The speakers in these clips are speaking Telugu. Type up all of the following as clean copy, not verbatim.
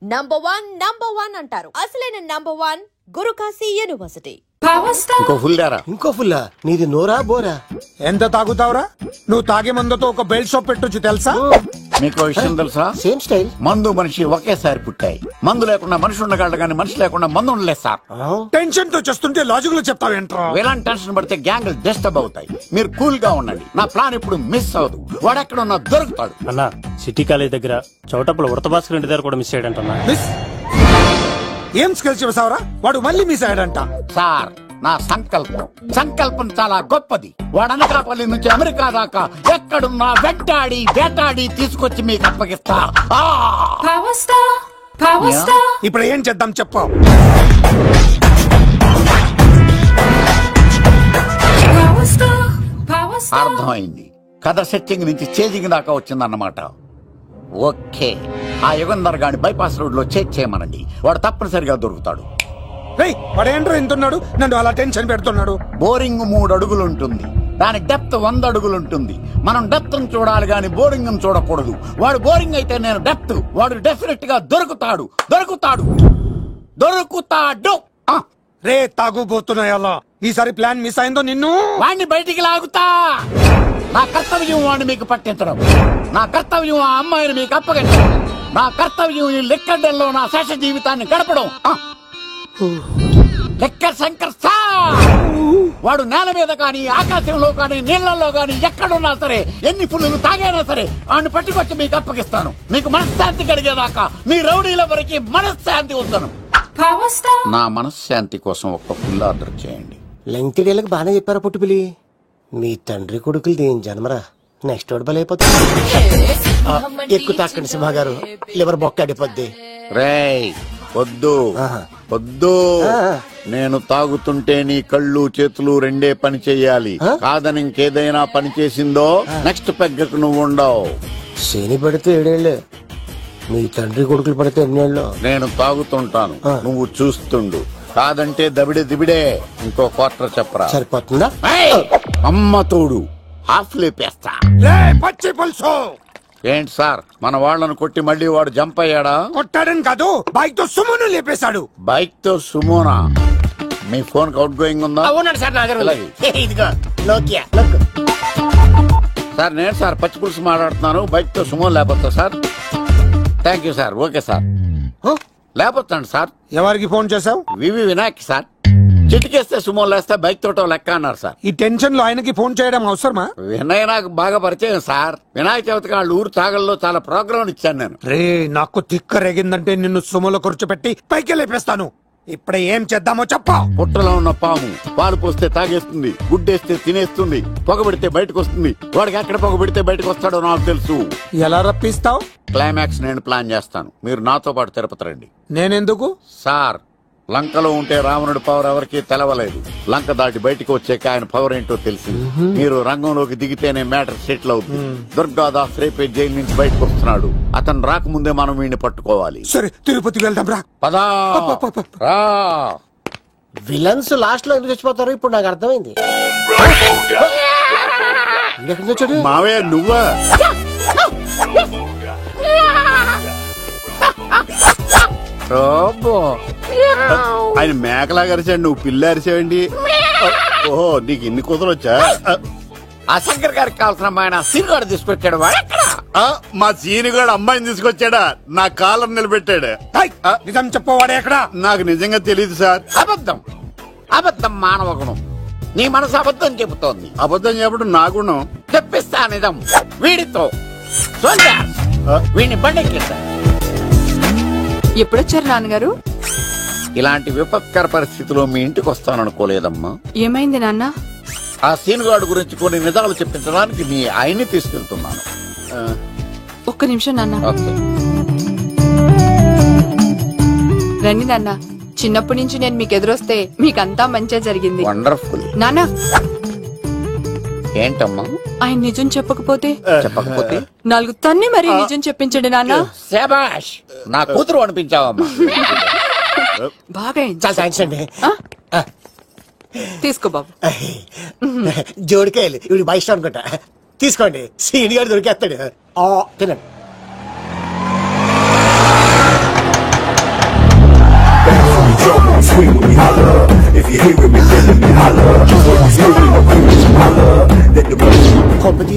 నంబర్ వన్ అంటారు. అసలైన నంబర్ వన్ గురుకాశీ యూనివర్సిటీ. ఇంకో ఫుల్లా నీది నోరా బోరా? ఎంత తాగుతావురా? నువ్వు తాగే మందుతో ఒక బెల్ట్ షాప్ పెట్టొచ్చు తెలుసా? మీకు విషయం తెలుసా? Same style. మందు మనిషి ఒకేసారి పుట్టాయి. మందు లేకుండా మనిషి ఉండగలడు కానీ మనిషి లేకుండా మందు ఉండలేదు సార్. టెన్షన్ తో చేస్తుంటే లాజిక్ లో చెప్తావేంట్రా? ఎలాంటి టెన్షన్ పడితే గ్యాంగ్లు డిస్టర్బ్ అవుతాయి. మీరు కూల్ గా ఉండండి. నా ప్లాన్ ఇప్పుడు మిస్ అవ్వదు. వాడు ఎక్కడ ఉన్నా దొరుకుతాడు. అన్నా, సిటీ కాలేజ్ దగ్గర చౌటప్పుల ఉడతభాస్కర్ ఇంటి దగ్గర కూడా మిస్ అయ్యాడంటన్నా. ఏం స్కిల్స్ చేసావురా? వాడు మళ్ళీ మిస్ అయ్యాడంట. సార్, నా సంకల్పం చాలా గొప్పది. వాడు అనకాపల్లి నుంచి అమెరికా దాకా ఎక్కడున్నా వెంటాడి వేటాడి తీసుకొచ్చి మీకు అప్పగిస్తా. ఇప్పుడు ఏం చేద్దాం చెప్పు. అర్థమైంది. కథ సెట్టింగ్ నుంచి చేజింగ్ దాకా వచ్చిందన్నమాట. ఓకే, ఆ యుగంధర్ గాని బైపాస్ రోడ్ లో చేజ్ చేయమనండి. వాడు తప్పనిసరిగా దొరుకుతాడు. వాడేంట్రో ఇంతున్నాడు, నన్ను అలా టెన్షన్ పెడుతున్నాడు. బోరింగ్ 3 అడుగులుంటుంది, దాని డెప్త్ 100 అడుగులుంటుంది. మనం డెప్త్ చూడాలి గాని బోరింగ్ చూడకూడదు. వాడు బోరింగ్ అయితే నేను డెప్త్. వాడు డెఫినెట్ గా దొరుకుతాడు. రే తాగుబోతున్నాయా? ఈసారి ప్లాన్ మిస్ అయిందో నిన్ను వాడిని బయటికి లాగుతా. నా కర్తవ్యం వాడిని మీకు పట్టించడం. నా కర్తవ్యం ఆ అమ్మాయిని మీకు అప్పగించడం. నా కర్తవ్యం ఈ లెక్కడ్డల్లో నా శేష జీవితాన్ని గడపడం. లెక్కర్ శంకర్ సార్, వాడు నేల మీద కానీ ఆకాశంలో కానీ నీళ్లలో కానీ ఎక్కడున్నా సరే, ఎన్ని పుల్లులు తాగైనా సరే వాడిని పట్టుకొచ్చి మీకు అప్పగిస్తాను. మీకు మనశ్శాంతి కలిగేదాకా మీ రౌడీల వరకు మనశ్శాంతి ఉందను. నా మనశ్శాంతి కోసం ఒక ఫుల్ ఆర్డర్ చేయండి. లెంగ్త్ డేలకు బాగానే చెప్పారా పుట్టుపిలి? మీ తండ్రి కొడుకులు దేని జన్మరా? నెక్స్ట్ వాడు బలైపోతుంది. ఎక్కువ తాకండి సింహ గారు, లివర్ బొక్క అడిపోద్ది. రేయ్ వద్దు. నేను తాగుతుంటే నీ కళ్ళు చేతులు రెండే పని చెయ్యాలి. కాదని ఇంకేదైనా పని చేసిందో నెక్స్ట్ పెగ్గకు నువ్వు ఉండవు. శని పడితే 7 ఏళ్ళు, మీ తండ్రి కొడుకులు పడితే 8 ఏళ్ళు. నేను తాగుతుంటాను, నువ్వు చూస్తుండు. కాదంటే దిబిడే. ఇంకో క్వార్టర్ చెప్పరా? సరిపోతుందా? అమ్మ తోడు హాఫ్ లేపేస్తా. పచ్చి పులుసు. ఏంటి సార్, మన వాళ్ళను కొట్టి మళ్ళీ వాడు జంప్ అయ్యాడా? కొట్టాడని కాదు, బైక్ తో సుమోను లేపేశాడు. బైక్ తో సుమోనా? మీ ఫోన్ అవుట్ గోయింగ్ ఉందా? సార్ నేను సార్ పచ్చి పులుసు మాట్లాడుతున్నాను. బైక్ తో సుమో లేకపోతా sir? Thank you sir. Okay sir, లేకపోతాండి సార్. ఎవరికి ఫోన్ చేశావు? V V Vinayak sir. చిటికేస్తే సుమో లేస్తే బైక్ తోటో లెక్క అన్నారు సార్. ఈ టెన్షన్ లో ఆయనకి ఫోన్ చేయడం అవసరమా? వినయ్ నాకు బాగా పరిచయం సార్. వినాయక చవితికి వాళ్ళ ఊరు తాగల్లో చాలా ప్రోగ్రాం ఇచ్చాను నేను. రే, నాకు తిక్క రేగిందంటే నిన్ను సుమోలో కూర్చోబెట్టి పైకి లేపేస్తాను. ఇప్పుడే ఏం చేద్దామో చెప్పా. పుట్టలో ఉన్న పాము పాలు పోస్తే తాగేస్తుంది, గుడ్డేస్తే తినేస్తుంది, పొగబెడితే బయటకు వస్తుంది. వాడికి ఎక్కడ పొగబెడితే బయటకు వస్తాడో నాకు తెలుసు. ఎలా రప్పిస్తావు? క్లైమాక్స్ నేను ప్లాన్ చేస్తాను. మీరు నాతో పాటు తిరుపతి రండి. నేనెందుకు? సార్, లంకలో ఉంటే రావణుడి పవర్ ఎవరికి తెలవలేదు. లంక దాటి బయటకు వచ్చాక ఆయన పవర్ ఏంటో తెలిసింది. మీరు రంగంలోకి దిగితేనే మ్యాటర్ సెటిల్ అవుతుంది. దుర్గాదాస్ రేపే జైలు నుంచి బయటకు వస్తున్నాడు. అతను రాకముందే మనం వీడిని పట్టుకోవాలి. సరే, తిరుపతి వెళ్దాం రా. పదా రా. విలన్స్ లాస్ట్ లో ఎందుకు చచ్చిపోతారు ఇప్పుడు నాకు అర్థమైంది. మావయ్య నువ్వా? ఆయన మేకలా అరిచాడు, నువ్వు పిల్ల అరిచావండి. ఓహో, నీకు ఇన్ని కూతురు వచ్చా? ఆ శంకర్ గారికి కావాల్సిన అమ్మాయి సీనుగాడు తీసుకొచ్చాడు. మా సీనుగాడు అమ్మాయిని తీసుకొచ్చాడా? నా కాలం నిలబెట్టాడు. నిజం చెప్పవాడే ఎక్కడ? నాకు నిజంగా తెలియదు సార్. అబద్ధం మానవ గుణం. నీ మనసు అబద్ధం చెబుతోంది. అబద్ధం చెప్పడం నా గుణం. తెప్పిస్తా నిజం వీడితో. వీడిని బండెక్కిస్తా. ఎప్పుడొచ్చారు నాన్నగారు? ఇలాంటి విపత్కర పరిస్థితిలో మీ ఇంటికి వస్తాననుకోలేదమ్మా. ఏమైంది నాన్న? ఆ సీనుగాడు గురించి కొన్ని నిజాలు చెప్పించడానికి మీ ఆయన్ని తీసుకెళ్తున్నాను. ఒక్క నిమిషం నాన్న. ఓకే. రండి నాన్న. చిన్నప్పటి నుంచి నేను మీకు ఎదురొస్తే మీకంతా మంచిగా జరిగింది. వండర్ఫుల్. నాన్న, ఏంటమ్మా? ఆయన నిజం చెప్పకపోతే 4 తన్ని మరీ నిజం చెప్పించండి నాన్న. శభాష్, నా కూతురు అనిపించావమ్మా. బాగా చాలా థ్యాంక్స్ అండి. తీసుకో బాబు. జోడికాయలు ఇవి బాగా ఇష్టం అనుకుంటా. తీసుకోండి, సీనియర్ దొరికేస్తాడు. తినండి.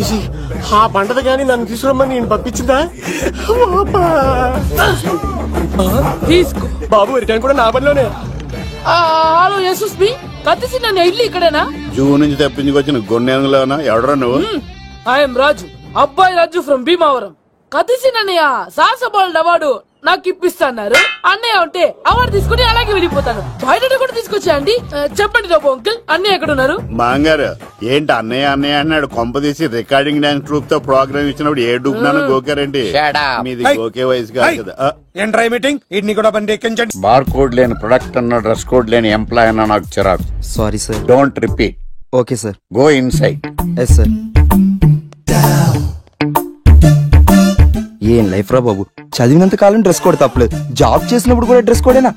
చూసి ఆ పంటది కానీ నన్ను తీసుకురమ్మని నేను పంపించిందా? తీసుకో బాబు రిటర్న్ కూడా నా పనిలోనే. హలో యశస్వి, కత్తిసి నన్ను ఇల్లు ఇక్కడేనా? జూ నుంచి తప్పించుకొచ్చిన గొన్నెంగులోనా? ఎవడరా నువ్వు? ఐఎమ్ రాజు, అబ్బాయి రాజు ఫ్రమ్ భీమావరం. కత్తిసి నన్నయ్య సాహసబాల్ అవార్డు నాకు ఇప్పిస్తున్నారు. అన్నయ్య ఉంటే అవార్డు తీసుకుని అలాగే వెళ్ళిపోతాను. బయట కూడా తీసుకొచ్చాయండి. చెప్పండి బాబు అంకుల్, అన్నయ్య ఎక్కడ ఉన్నారు? మాంగారు ఏంటి అన్నయ్య అన్నయ్య అన్నాడు? కొంప తీసి రికార్డింగ్ డాన్స్ ట్రూప్ తో ప్రోగ్రామ్ ఇచ్చినప్పుడు ఏ డూబ్నాను గోకారండి? మీది గోకే వయసు కాదు కదా. ఏంట్రై మీటింగ్ ఇడ్ని కూడా బండి ఎక్కించండి. బార్ కోడ్ లేని ప్రొడక్ట్ అన్న, డ్రెస్ కోడ్ లేని ఎంప్లాయ్ అన్న నాకు చిరాకు. Sorry sir. Don't repeat. Okay sir. Go inside. Yes sir. ఏం లైఫ్ రా బాబు, చదివినంత కాలం డ్రెస్ కోడ్ తప్పలేదు, జాబ్ చేసినప్పుడు కూడా డ్రెస్ కోడేనా?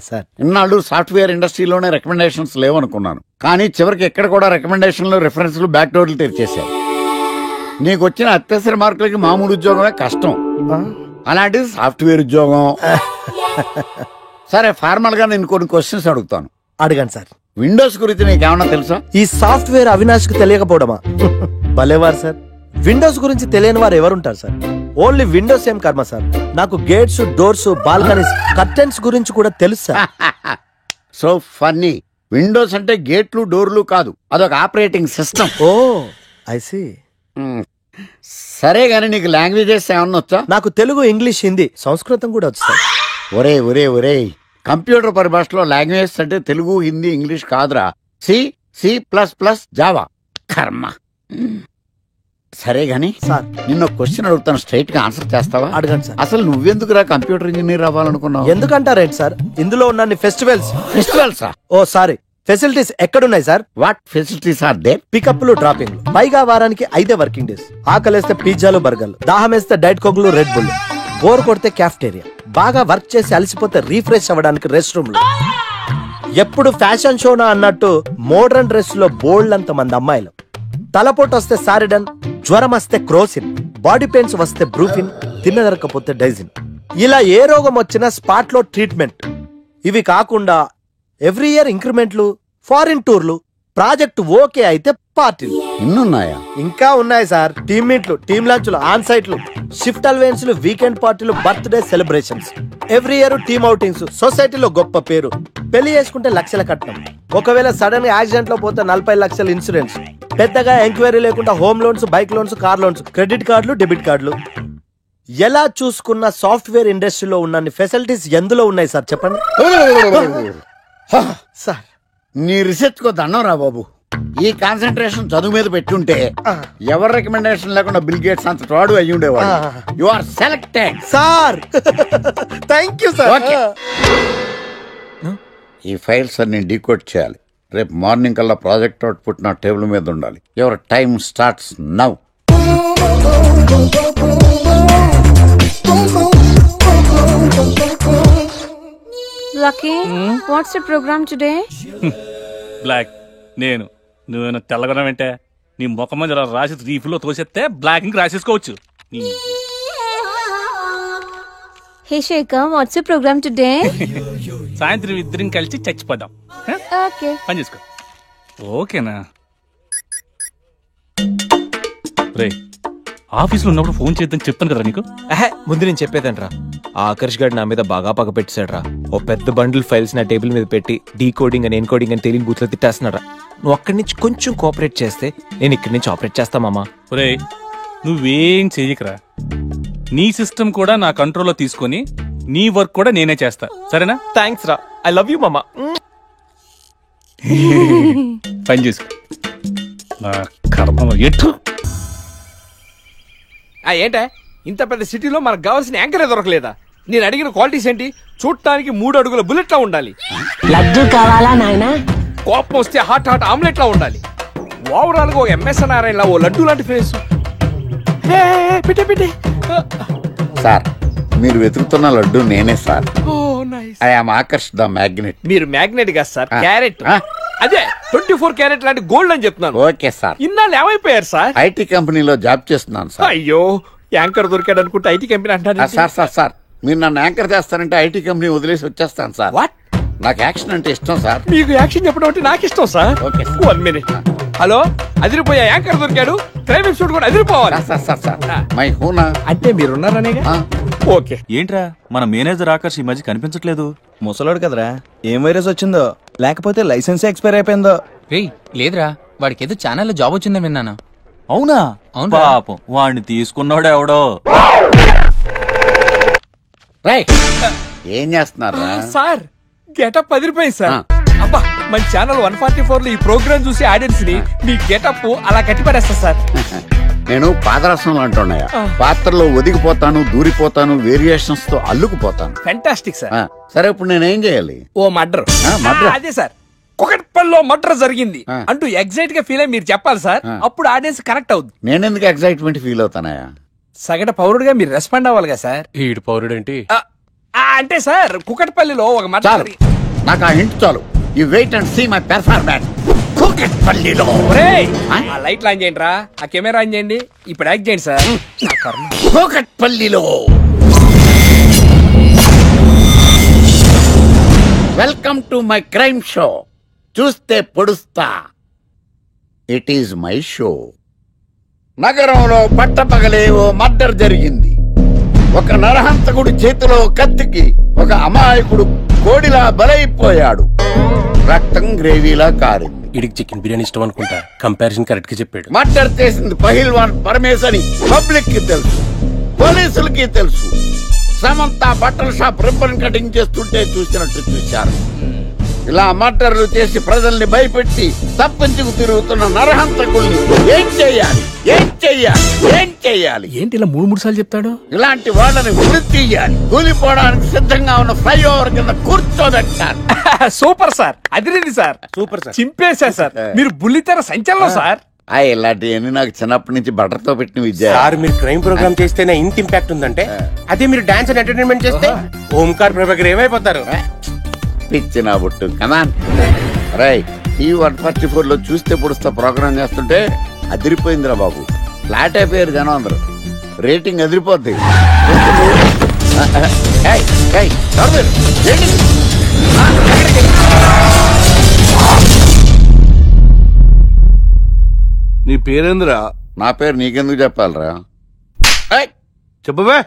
సార్ ఇన్నాళ్ళు సాఫ్ట్వేర్ ఇండస్ట్రీలోనే రికమెండేషన్స్ లేవనుకున్నాను, కానీ చివరికి ఎక్కడ కూడా రికమెండేషన్లు, రిఫరెన్స్లు, బ్యాక్ డోర్లు తెరిచేశారు. నీకు వచ్చిన అత్యవసర మార్కులకి మామూలు ఉద్యోగమే కష్టం, అలాంటిది సాఫ్ట్వేర్ ఉద్యోగం. సరే, ఫార్మల్ గా నేను కొన్ని క్వశ్చన్స్ అడుగుతాను. అడగండి సార్. విండోస్ గురించి నీకేమన్నా తెలుసా? ఈ సాఫ్ట్వేర్ అవినాష్ కి తెలియకపోవడమా? భలేవారు సార్. విండోస్ గురించి తెలియని వారు ఎవరుంటారు సార్? ఓన్లీ విండోస్ ఏం కర్మ సార్, నాకు గేట్స్, డోర్స్, బాల్కనీస్, కర్టెన్స్ గురించి కూడా తెలుసు సార్. So funny. విండోస్ అంటే గేట్లు, డోర్లు కాదు, అదొక operating system. Oh I see. సరే గానీ నీకు లాంగ్వేజెస్ ఏమన్నా వచ్చా? నాకు తెలుగు, ఇంగ్లీష్, హిందీ, సంస్కృతం కూడా వచ్చు సార్. ఒరే ఒరే ఒరే, కంప్యూటర్ పరిభాషలో లాంగ్వేజెస్ అంటే తెలుగు, హిందీ, ఇంగ్లీష్ కాదురా. C, C plus plus, Java. కర్మ. సరే గాని సార్, నిన్న క్వశ్చన్ అడుగుతాను, స్ట్రైట్ గా ఆన్సర్ చేస్తావా? అడగండి సార్. అసలు నువ్వెందుకురా కంప్యూటర్ ఇంజనీర్ అవ్వాలనుకున్నావు? ఎందుకంటారేంటి సార్, ఇందులో ఉన్న ఫెస్టివల్స్. ఫెస్టివల్సా? ఓ సారీ, ఫెసిలిటీస్ ఎక్కడున్నాయి sir? What facilities are there? పికప్లు, డ్రాపింగ్, పైగా వారానికి 5 వర్కింగ్ డేస్. ఆకలేస్తే పిజ్జాలు, బర్గర్లు, దాహం వేస్తే డైట్ కోక్లు, రెడ్ బుల్, బోర్ కొడితే క్యాఫ్టేరియా, బాగా వర్క్ చేసి అలసిపోతే రీఫ్రెష్ అవ్వడానికి రెస్ట్ రూమ్ లో. ఎప్పుడు ఫ్యాషన్ షోనా అన్నట్టు మోడర్న్ డ్రెస్ లో బోల్డ్ అంత మంది అమ్మాయిలు. తలపోటు వస్తే సారిడన్, జ్వరం వస్తే క్రోసిన్, బాడీ పెయిన్స్ వస్తే బ్రూఫిన్, తిన్నదరకపోతే డైజిన్. ఇలా ఏ రోగం వచ్చినా స్పాట్ లో ట్రీట్మెంట్. ఇవి కాకుండా ఎవ్రీ ఇయర్ ఇంక్రిమెంట్లు, ఫారిన్ టూర్లు, ప్రాజెక్ట్ ఓకే అయితే పార్టీలు. ఇన్నున్నాయా? ఇంకా ఉన్నాయి సార్. టీమ్ మీట్లు, టీమ్ లంచ్లు, ఆన్ సైట్లు, షిఫ్ట్ అలవెన్స్లు, వీకెండ్ పార్టీలు, birthday celebrations, every year team outings, సొసైటీలో గొప్ప పేరు. పెళ్లి చేసుకుంటే లక్షల కట్నం, ఒకవేళ సడన్ గా యాక్సిడెంట్ లో పోతే 40 లక్షల ఇన్సూరెన్స్, పెద్దగా ఎంక్వైరీ లేకుండా home loans, bike loans, car loans, credit కార్డులు, డెబిట్ కార్డులు. ఎలా చూసుకున్న సాఫ్ట్వేర్ ఇండస్ట్రీలో ఉన్న ఫెసిలిటీస్ ఎందులో ఉన్నాయి సార్ చెప్పండి. సార్ నీ రీసెర్చ్ కో దండం రా బాబు. ఈ కాన్సన్ట్రేషన్ చదువు మీద పెట్టుంటే ఎవరి రికమెండేషన్ లేకుండా బిల్ గేట్స్ అంత తోడు అయ్యి ఉండేవాడు. You are selected sir. Thank you sir. ఈ ఫైల్స్ అన్ని డీకోడ్ చేయాలి. రేపు మార్నింగ్ కల్లా ప్రాజెక్ట్ అవుట్పుట్ నా టేబుల్ మీద ఉండాలి. Your time starts now. Lucky, what's the program today? Black. నేను నువ్వేనా తెల్లగొనం అంటే నీ ముఖం మీద ఇలా రాసి రీఫ్లో తోసేస్తే బ్లాక్ ఇంక రాసేసుకోవచ్చు. Hey Shekhar, what's the program today? సాయంత్రం ఇద్దరం కలిసి చచ్చిపోదాం. Okay. పని చేసుకో. ఓకేనా? రే, ఆఫీస్లో ఉన్నప్పుడు ఫోన్ చేద్దని చెప్పాను కదా నీకు. ముందు నేను చెప్పేదంట్రా, ఆకర్ష్ గారు నా మీద బాగా పగ పెట్టాడు రా. ఓ పెద్ద బండిల్ ఫైల్స్ నా టేబుల్ మీద పెట్టి డీకోడింగ్ అని, ఎన్కోడింగ్ అని తెలియని బూత్లో తిట్టేస్తున్నారా. నువ్వు అక్కడి నుంచి కొంచెం కోఆపరేట్ చేస్తే నేను ఇక్కడి నుంచి ఆపరేట్ చేస్తా మామా. రే, నువ్వేం చెయ్యకరా. నీ సిస్టమ్ కూడా నా కంట్రోల్లో తీసుకొని నీ వర్క్ కూడా నేనే చేస్తా, సరేనా? థ్యాంక్స్ రా, ఐ లవ్ యూ మామా. పని చేసుకో. నా కర్మ ఎటు. ఏంటే ఇంత పెద్ద సిటీలో మనకు కావాల్సిన యాంకరే దొరకలేదా? నేను అడిగిన క్వాలిటీస్ ఏంటి? చూడటానికి 3 అడుగుల బుల్లెట్ లా ఉండాలి, లడ్డు కావాలా నాయనా, కోపం వస్తే హాట్ హాట్ ఆమ్లెట్ లా ఉండాలి, ఓవరాల్ గా ఒక ఎంఎస్ నారాయణ లా ఓ లడ్డు లాంటి ఫేస్. పెట్టే పెట్టే. సార్, మీరు వెతుకుతున్న లడ్డు నేనే sir. I am Aakarsh the magnet. మీరు మ్యాగ్నెట్ కాదు సార్, క్యారెట్. అదే 24 క్యారెట్ లాంటి గోల్డ్ అని చెప్తున్నాను. Okay sir. ఇన్నాళ్ళు ఏమైపోయారు సార్? ఐటీ కంపెనీలో జాబ్ చేస్తున్నాను సార్. అయ్యో, యాంకర్ దొరికాడు అనుకుంటే ఐటీ కంపెనీ అంటారు సార్. సార్ సార్ మీరు నన్ను యాంకర్ చేస్తారంటే ఐటీ కంపెనీ వదిలేసి వచ్చేస్తాను సార్. వాట్? నాకు యాక్షన్ అంటే ఇష్టం సార్. మీకు యాక్షన్ చెప్పడం అంటే నాకు ఇష్టం సార్. ఓకే. 1 minute. హలో, అదిరిపోయా యాంకర్ దొరికాడు. క్రైమ్ ఎపిసోడ్ కూడా అదిరిపోవాలి. మై హూనా అంటే మీరున్నారనేగా. ఓకే. ఏంట్రా మన మేనేజర్ ఆకర్ష్ ఈ మధ్య కనిపించట్లేదు? ముసలోడు కదరా, ఏం వైరస్ వచ్చిందో లేకపోతే లైసెన్స్ ఎక్స్పైర్ అయిపోయిందో. లేదురా, వాడికి ఏదో ఛానల్లో జాబ్ వచ్చిందని విన్నాను. అవునా? పాపం వాడిని తీసుకున్నాడు ఎవడో. ఏం చేస్తున్నారా సార్? గెటప్ అదిరిపోయింది సార్. అబ్బా, మన ఛానల్ 144 లో ఈ ప్రోగ్రామ్ చూసి ఆడియన్స్ ని మీ గెటప్ అలా కట్టి పడేస్తా సార్. నేను పాదరసం అంటున్నాయా, పాత్రలో ఒదిగిపోతాను, దూరిపోతాను, వేరియేషన్స్ తో అల్లుకుపోతాను. Fantastic sir. సరే, ఇప్పుడు నేనేం చేయాలి? ఓ మర్డర్. అదే సార్, కుకట్పల్లిలో మర్డర్ జరిగింది అంటూ ఎగ్జైట్ గా ఫీల్ అయ్యి మీరు చెప్పాలి సార్. అప్పుడు ఆడియన్స్ కనెక్ట్ అవుద్ది. నేనెందుకు ఎగ్జైట్మెంట్ ఫీల్ అవుతానయా? సగటు పౌరుడుగా మీరు రెస్పాండ్ అవ్వాలిగా సార్. ఈడు పౌరుడు ఏంటి అంటే సార్, కుకట్పల్లిలో ఒక మర్డర్. నాకు ఆ హింట్ చాలు. You wait and see my performance. కుకట్పల్లిలో ఆ లైట్ ఆన్ చేయండి రా, ఆ కెమెరా ఆన్ చేయండి. ఇప్పుడు యాక్ట్ చేయండి సార్. కుకట్పల్లిలో welcome to my crime show. చూస్తే పొడుస్తా. It is my show. నగరంలో పట్టపగలే ఓ మర్డర్ జరిగింది. ఒక నరహంతకుడి చేతిలో కత్తికి ఒక అమాయకుడు కోడిలా బలైపోయాడు. రక్తం గ్రేవీలా కారింది. ఇడికి చికెన్ బిర్యానీ ఇష్టం అనుకుంటా. కంపారిజన్ కరెక్ట్ గా చెప్పాడు. మర్డర్ చేసింది పహిల్వాన్ పరమేశ్ అని పబ్లిక్ కి తెలుసు, పోలీసులకి తెలుసు. సమంత బట్టల షాప్ రిబ్బన్ కటింగ్ చేస్తుంటే చూసినట్టు చూశారు. ఇలా మర్డర్లు చేసి ప్రజల్ని భయపెట్టి తప్పించుకు తిరుగుతున్న నరహంతకుల్ని ఏం చెయ్యాలి, ఏం చెయ్యాలి, ఏం చెయ్యాలి? ఏంటి ఇలా 3 సార్లు చెప్తాడు? ఇలాంటి వాళ్ళని వృత్తి తీయాలి. కూలిపోవడానికి సిద్ధంగా ఉన్న ఫ్లైఓవర్ కింద కూర్చోబెట్టాలి. సూపర్ సార్, అదిరింది సార్. సూపర్ సార్, చింపేశా సార్. మీరు బుల్లితెర సంచలనం సార్. ఇలాంటివన్నీ నాకు చిన్నప్పటి నుంచి బట్టర్తో పెట్టిన విద్య. సార్, మీరు క్రైమ్ ప్రోగ్రామ్ చేస్తేనే ఇంత ఇంపాక్ట్ ఉందంటే, అదే మీరు డాన్స్ అండ్ ఎంటర్టైన్మెంట్ చేస్తే ఓంకార్ ప్రభాకర్ ఏమైపోతారు? పిచ్చిన బుట్టు కమాన్. రైట్, ఈ 144 లో చూస్తే పొడుస్తా ప్రోగ్రామ్ చేస్తుంటే అదిరిపోయిందిరా బాబు. ఫ్లాట్ అయిపోయారు జనం అందరూ. రేటింగ్ అదిరిపోద్ది. నీ పేరేంద్రా? నా పేరు నీకెందుకు చెప్పాలరా? చెప్పవే.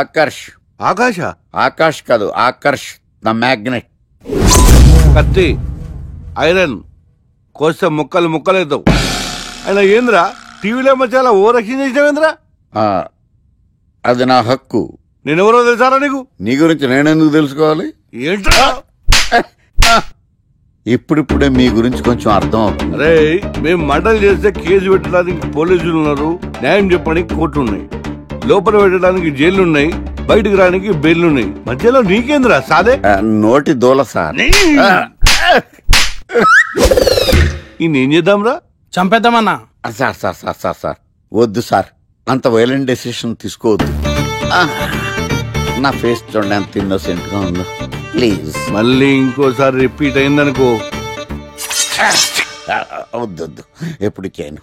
ఆకర్ష్. ఆకాశ? ఆకాష్ కాదు, ఆకర్ష్ ద మ్యాగ్నెట్. కత్తి, ఐరన్ కోస్తే ముక్కలు ముక్కలేద్దావు. అయినా ఏంద్రా టీవీలో మధ్య ఓ రక్షణ చేసినావేంద్రా? అది నా హక్కు. నేనెవరో తెలుసారా నీకు? నీ గురించి నేనెందుకు తెలుసుకోవాలి? ఏంట్రా? ఇప్పుడిప్పుడే మీ గురించి కొంచెం అర్థం అవుతుంది. అరే, మేము మర్డర్ చేస్తే కేసు పెట్టడానికి పోలీసులు ఉన్నారు, న్యాయం చెప్పడానికి కోర్టు ఉన్నాయి, లోపల పెట్టడానికి జైలు ఉన్నాయి, బయటకు రానికి బెయిల్ ఉన్నాయి. మధ్యలో నీకేంద్రా సాదే? నోటి దూల సార్. ఏం చేద్దాంరా? చంపేద్దామన్నా. Sir sir sir sir sir వద్దు సార్, అంత వైలెంట్ డెసిషన్ తీసుకోవద్దు. నా ఫేస్ చూడండి ఎంత ఇన్నోసెంట్ గా ఉందో. ప్లీజ్. మళ్ళీ ఇంకోసారి రిపీట్ అయిందనుకో. వద్దొద్దు, ఎప్పుడు చేయను.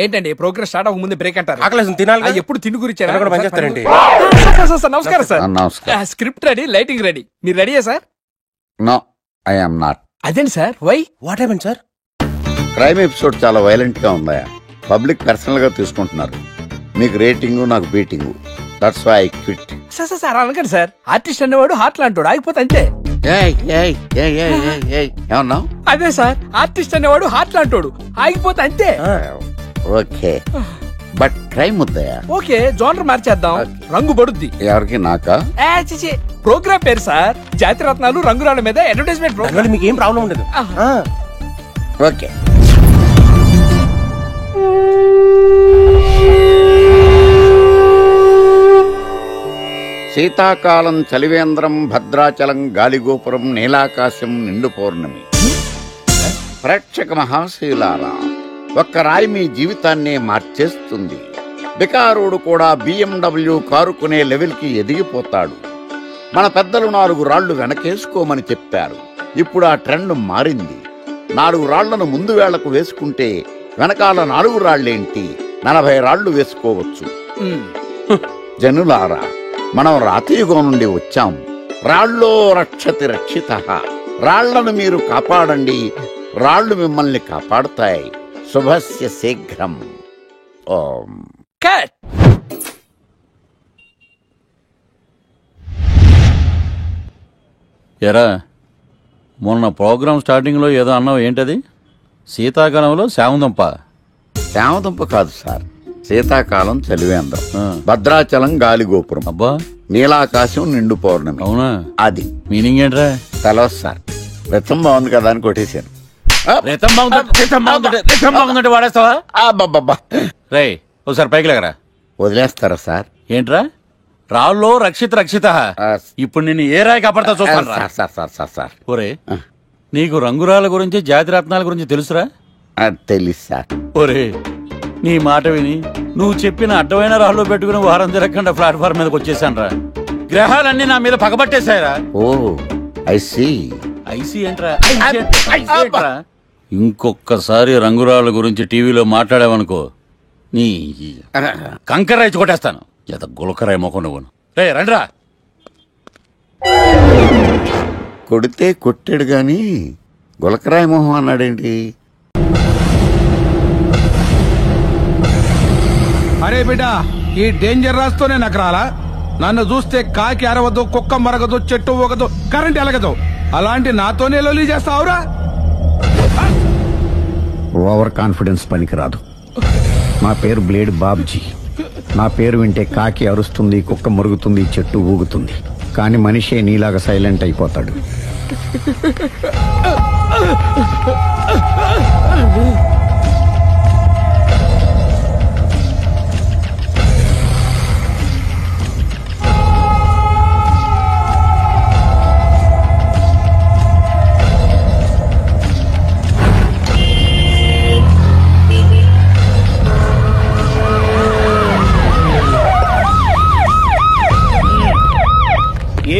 ఏంటండి ప్రోగ్రెస్ స్టార్ట్ అవ్వక ముందే బ్రేక్ అంటారు? ఆకలేసం తినాలి. ఎప్పుడు తిని గురించి పనిచేస్తారండి. నమస్కారం సార్. నమస్కారం. Script ready, lighting ready. మీరు రెడీయా sir? No, I am not. అదేంటి sir? Why? What happened sir? Crime episode చాలా వైలెంట్ గా ఉందా? పబ్లిక్ పర్సనల్ గా తీసుకుంటున్నారు. మీకు రేటింగ్, నాకు beating. That's why I quit. Sir అనకండి సార్. ఆర్టిస్ట్ అనేవాడు హార్ట్ లాంటాడు, ఆగిపోతే అంతే. ఏమన్నావు? అదే సార్, ఆర్టిస్ట్ అనేవాడు హార్ట్ లాంటాడు, ఆగిపోతే అంతే. ఓకే, బట్ క్రైమ్ వద్దయా? ఓకే, జోనర్ మార్చేద్దాం. రంగు పడుద్ది. ఎవరికి? నాకా? ప్రోగ్రామ్ పేరు సార్ జాతి రత్నాలు రంగురాళ్ళ మీద అడ్వర్టైజ్మెంట్ ప్రోగ్రామ్. మీకు ఏం ప్రాబ్లం ఉండదు. ఓకే. శీతాకాలం చలివేంద్రం, భద్రాచలం గాలిగోపురం, నీలాకాశం, నిండు పౌర్ణమి. ప్రేక్షక మహాశీలారా, ఒక్క రాయి మీ జీవితాన్నే మార్చేస్తుంది. బికారుడు కూడా BMW కారు కొనే లెవెల్ కి ఎదిగిపోతాడు. మన పెద్దలు 4 రాళ్లు వెనకేసుకోమని చెప్పారు. ఇప్పుడు ఆ ట్రెండ్ మారింది. 4 రాళ్లను ముందు వేళ్లకు వేసుకుంటే వెనకాల 4 రాళ్లేంటి 40 రాళ్లు వేసుకోవచ్చు. జనులారా, మనం రాతియుగం నుండి వచ్చాం. రాళ్ళో రక్షతి రక్షిత. రాళ్లను మీరు కాపాడండి, రాళ్ళు మిమ్మల్ని కాపాడుతాయి. శుభస్య శీఘ్రం. ఓం. కట్. ఎరా మొన్న ప్రోగ్రామ్ స్టార్టింగ్లో ఏదో అన్నావు, ఏంటది? శీతాకాలంలో శామదుంప. శామదుంప కాదు సార్, శీతాకాలం చలివేంద్రం, భద్రాచలం గాలిగోపురం, అబ్బా, నీలాకాశం నిండు పౌర్ణమి. అవునా? అది మీనింగ్ ఏంట్రా? తెలవదు సార్, రతం బాగుంది కదా అని కొట్టేశాను. వాడేస్తావా? అబ్బబ్బబ్బా. రే ఒకసారి పైకి లేకరా. వదిలేస్తారా సార్? ఏంట్రా? రాళ్ళో రక్షిత. ఇప్పుడు నిన్ను ఏ రాయి కాపాడతా చూస్తాను. సార్ ఒరే, నీకు రంగురాల గురించి జాతి రత్నాల గురించి తెలుసురా? తెలుసు సార్. ఒరే, నీ మాట విని నువ్వు చెప్పిన అడ్డమైన రాళ్ళు పెట్టుకుని వారం తిరగకుండా ప్లాట్ఫామ్ మీదకి వచ్చేసాను రా. గ్రహాలన్నీ నా మీద పగబట్టేశాయరా. ఓ ఐసీ ఏంట్రా? ఇంకొక్కసారి రంగురాళ్ళ గురించి టీవీలో మాట్లాడావనుకో, నీ కంకర్రాయి కొట్టేస్తాను. ఎంత గులకరాయి మొక్క నువ్వు. రే రండ్రా. కొడితే కొట్టాడు గాని గులకరాయి మొహం అన్నాడేంటి? అరే బిడ్డ, ఈ డేంజర్ రాస్తూనే నాకు రాలా? నన్ను చూస్తే కాకి అరవదు, కుక్క మరగదు, చెట్టు ఊగదు, కరెంట్ ఎలగదు. అలాంటి నాతోనే లొలి చేస్తావురా? ఓవర్ కాన్ఫిడెన్స్ పనికిరాదు. నా పేరు బ్లేడ్ బాబ్జీ. నా పేరు వింటే కాకి అరుస్తుంది, కుక్క మురుగుతుంది, చెట్టు ఊగుతుంది, కానీ మనిషే నీలాగా సైలెంట్ అయిపోతాడు.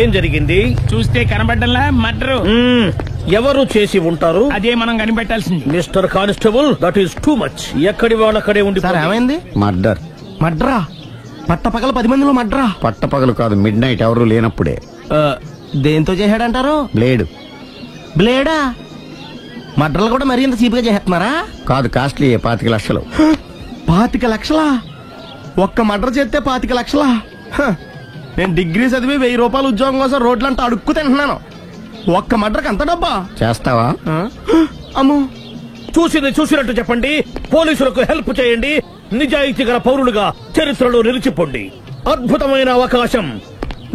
ఏం జరిగింది? చూస్తే కనబడ్డంలా మర్డరు. ఎవరు చేసి ఉంటారు? అదే మనం కనిపెట్టాల్సింది. Mister constable, that is too much. ఎక్కడి వాళ్ళక్కడే ఉండి. ఏమైంది? మర్డర్. మడ్రా? పట్టపగల 10 మందిలో మడ్రా? పట్టపగలు కాదు, మిడ్ నైట్ ఎవరు లేనప్పుడే. దేంతో చేశాడంటారు? బ్లేడ్. బ్లేడా? మడ్రలు కూడా మరీ ఇంత చీప్ గా చేస్తున్నారా? కాదు, కాస్ట్లీ. 25 లక్షలు. 25 లక్షలా? ఒక్క మడ్ర చేస్తే 25 లక్షలా? నేను డిగ్రీ చదివి 1000 రూపాయలు ఉద్యోగం కోసం రోడ్లంతా అడుక్కు తింటున్నాను. ఒక్క మడ్రకు అంత డబ్బా? చేస్తావా? అమ్మో. చూసినట్టు చెప్పండి. పోలీసులకు హెల్ప్ చేయండి. నిజాయితీ గల పౌరులుగా చరిత్రలో నిలిచిపోండి. అద్భుతమైన అవకాశం.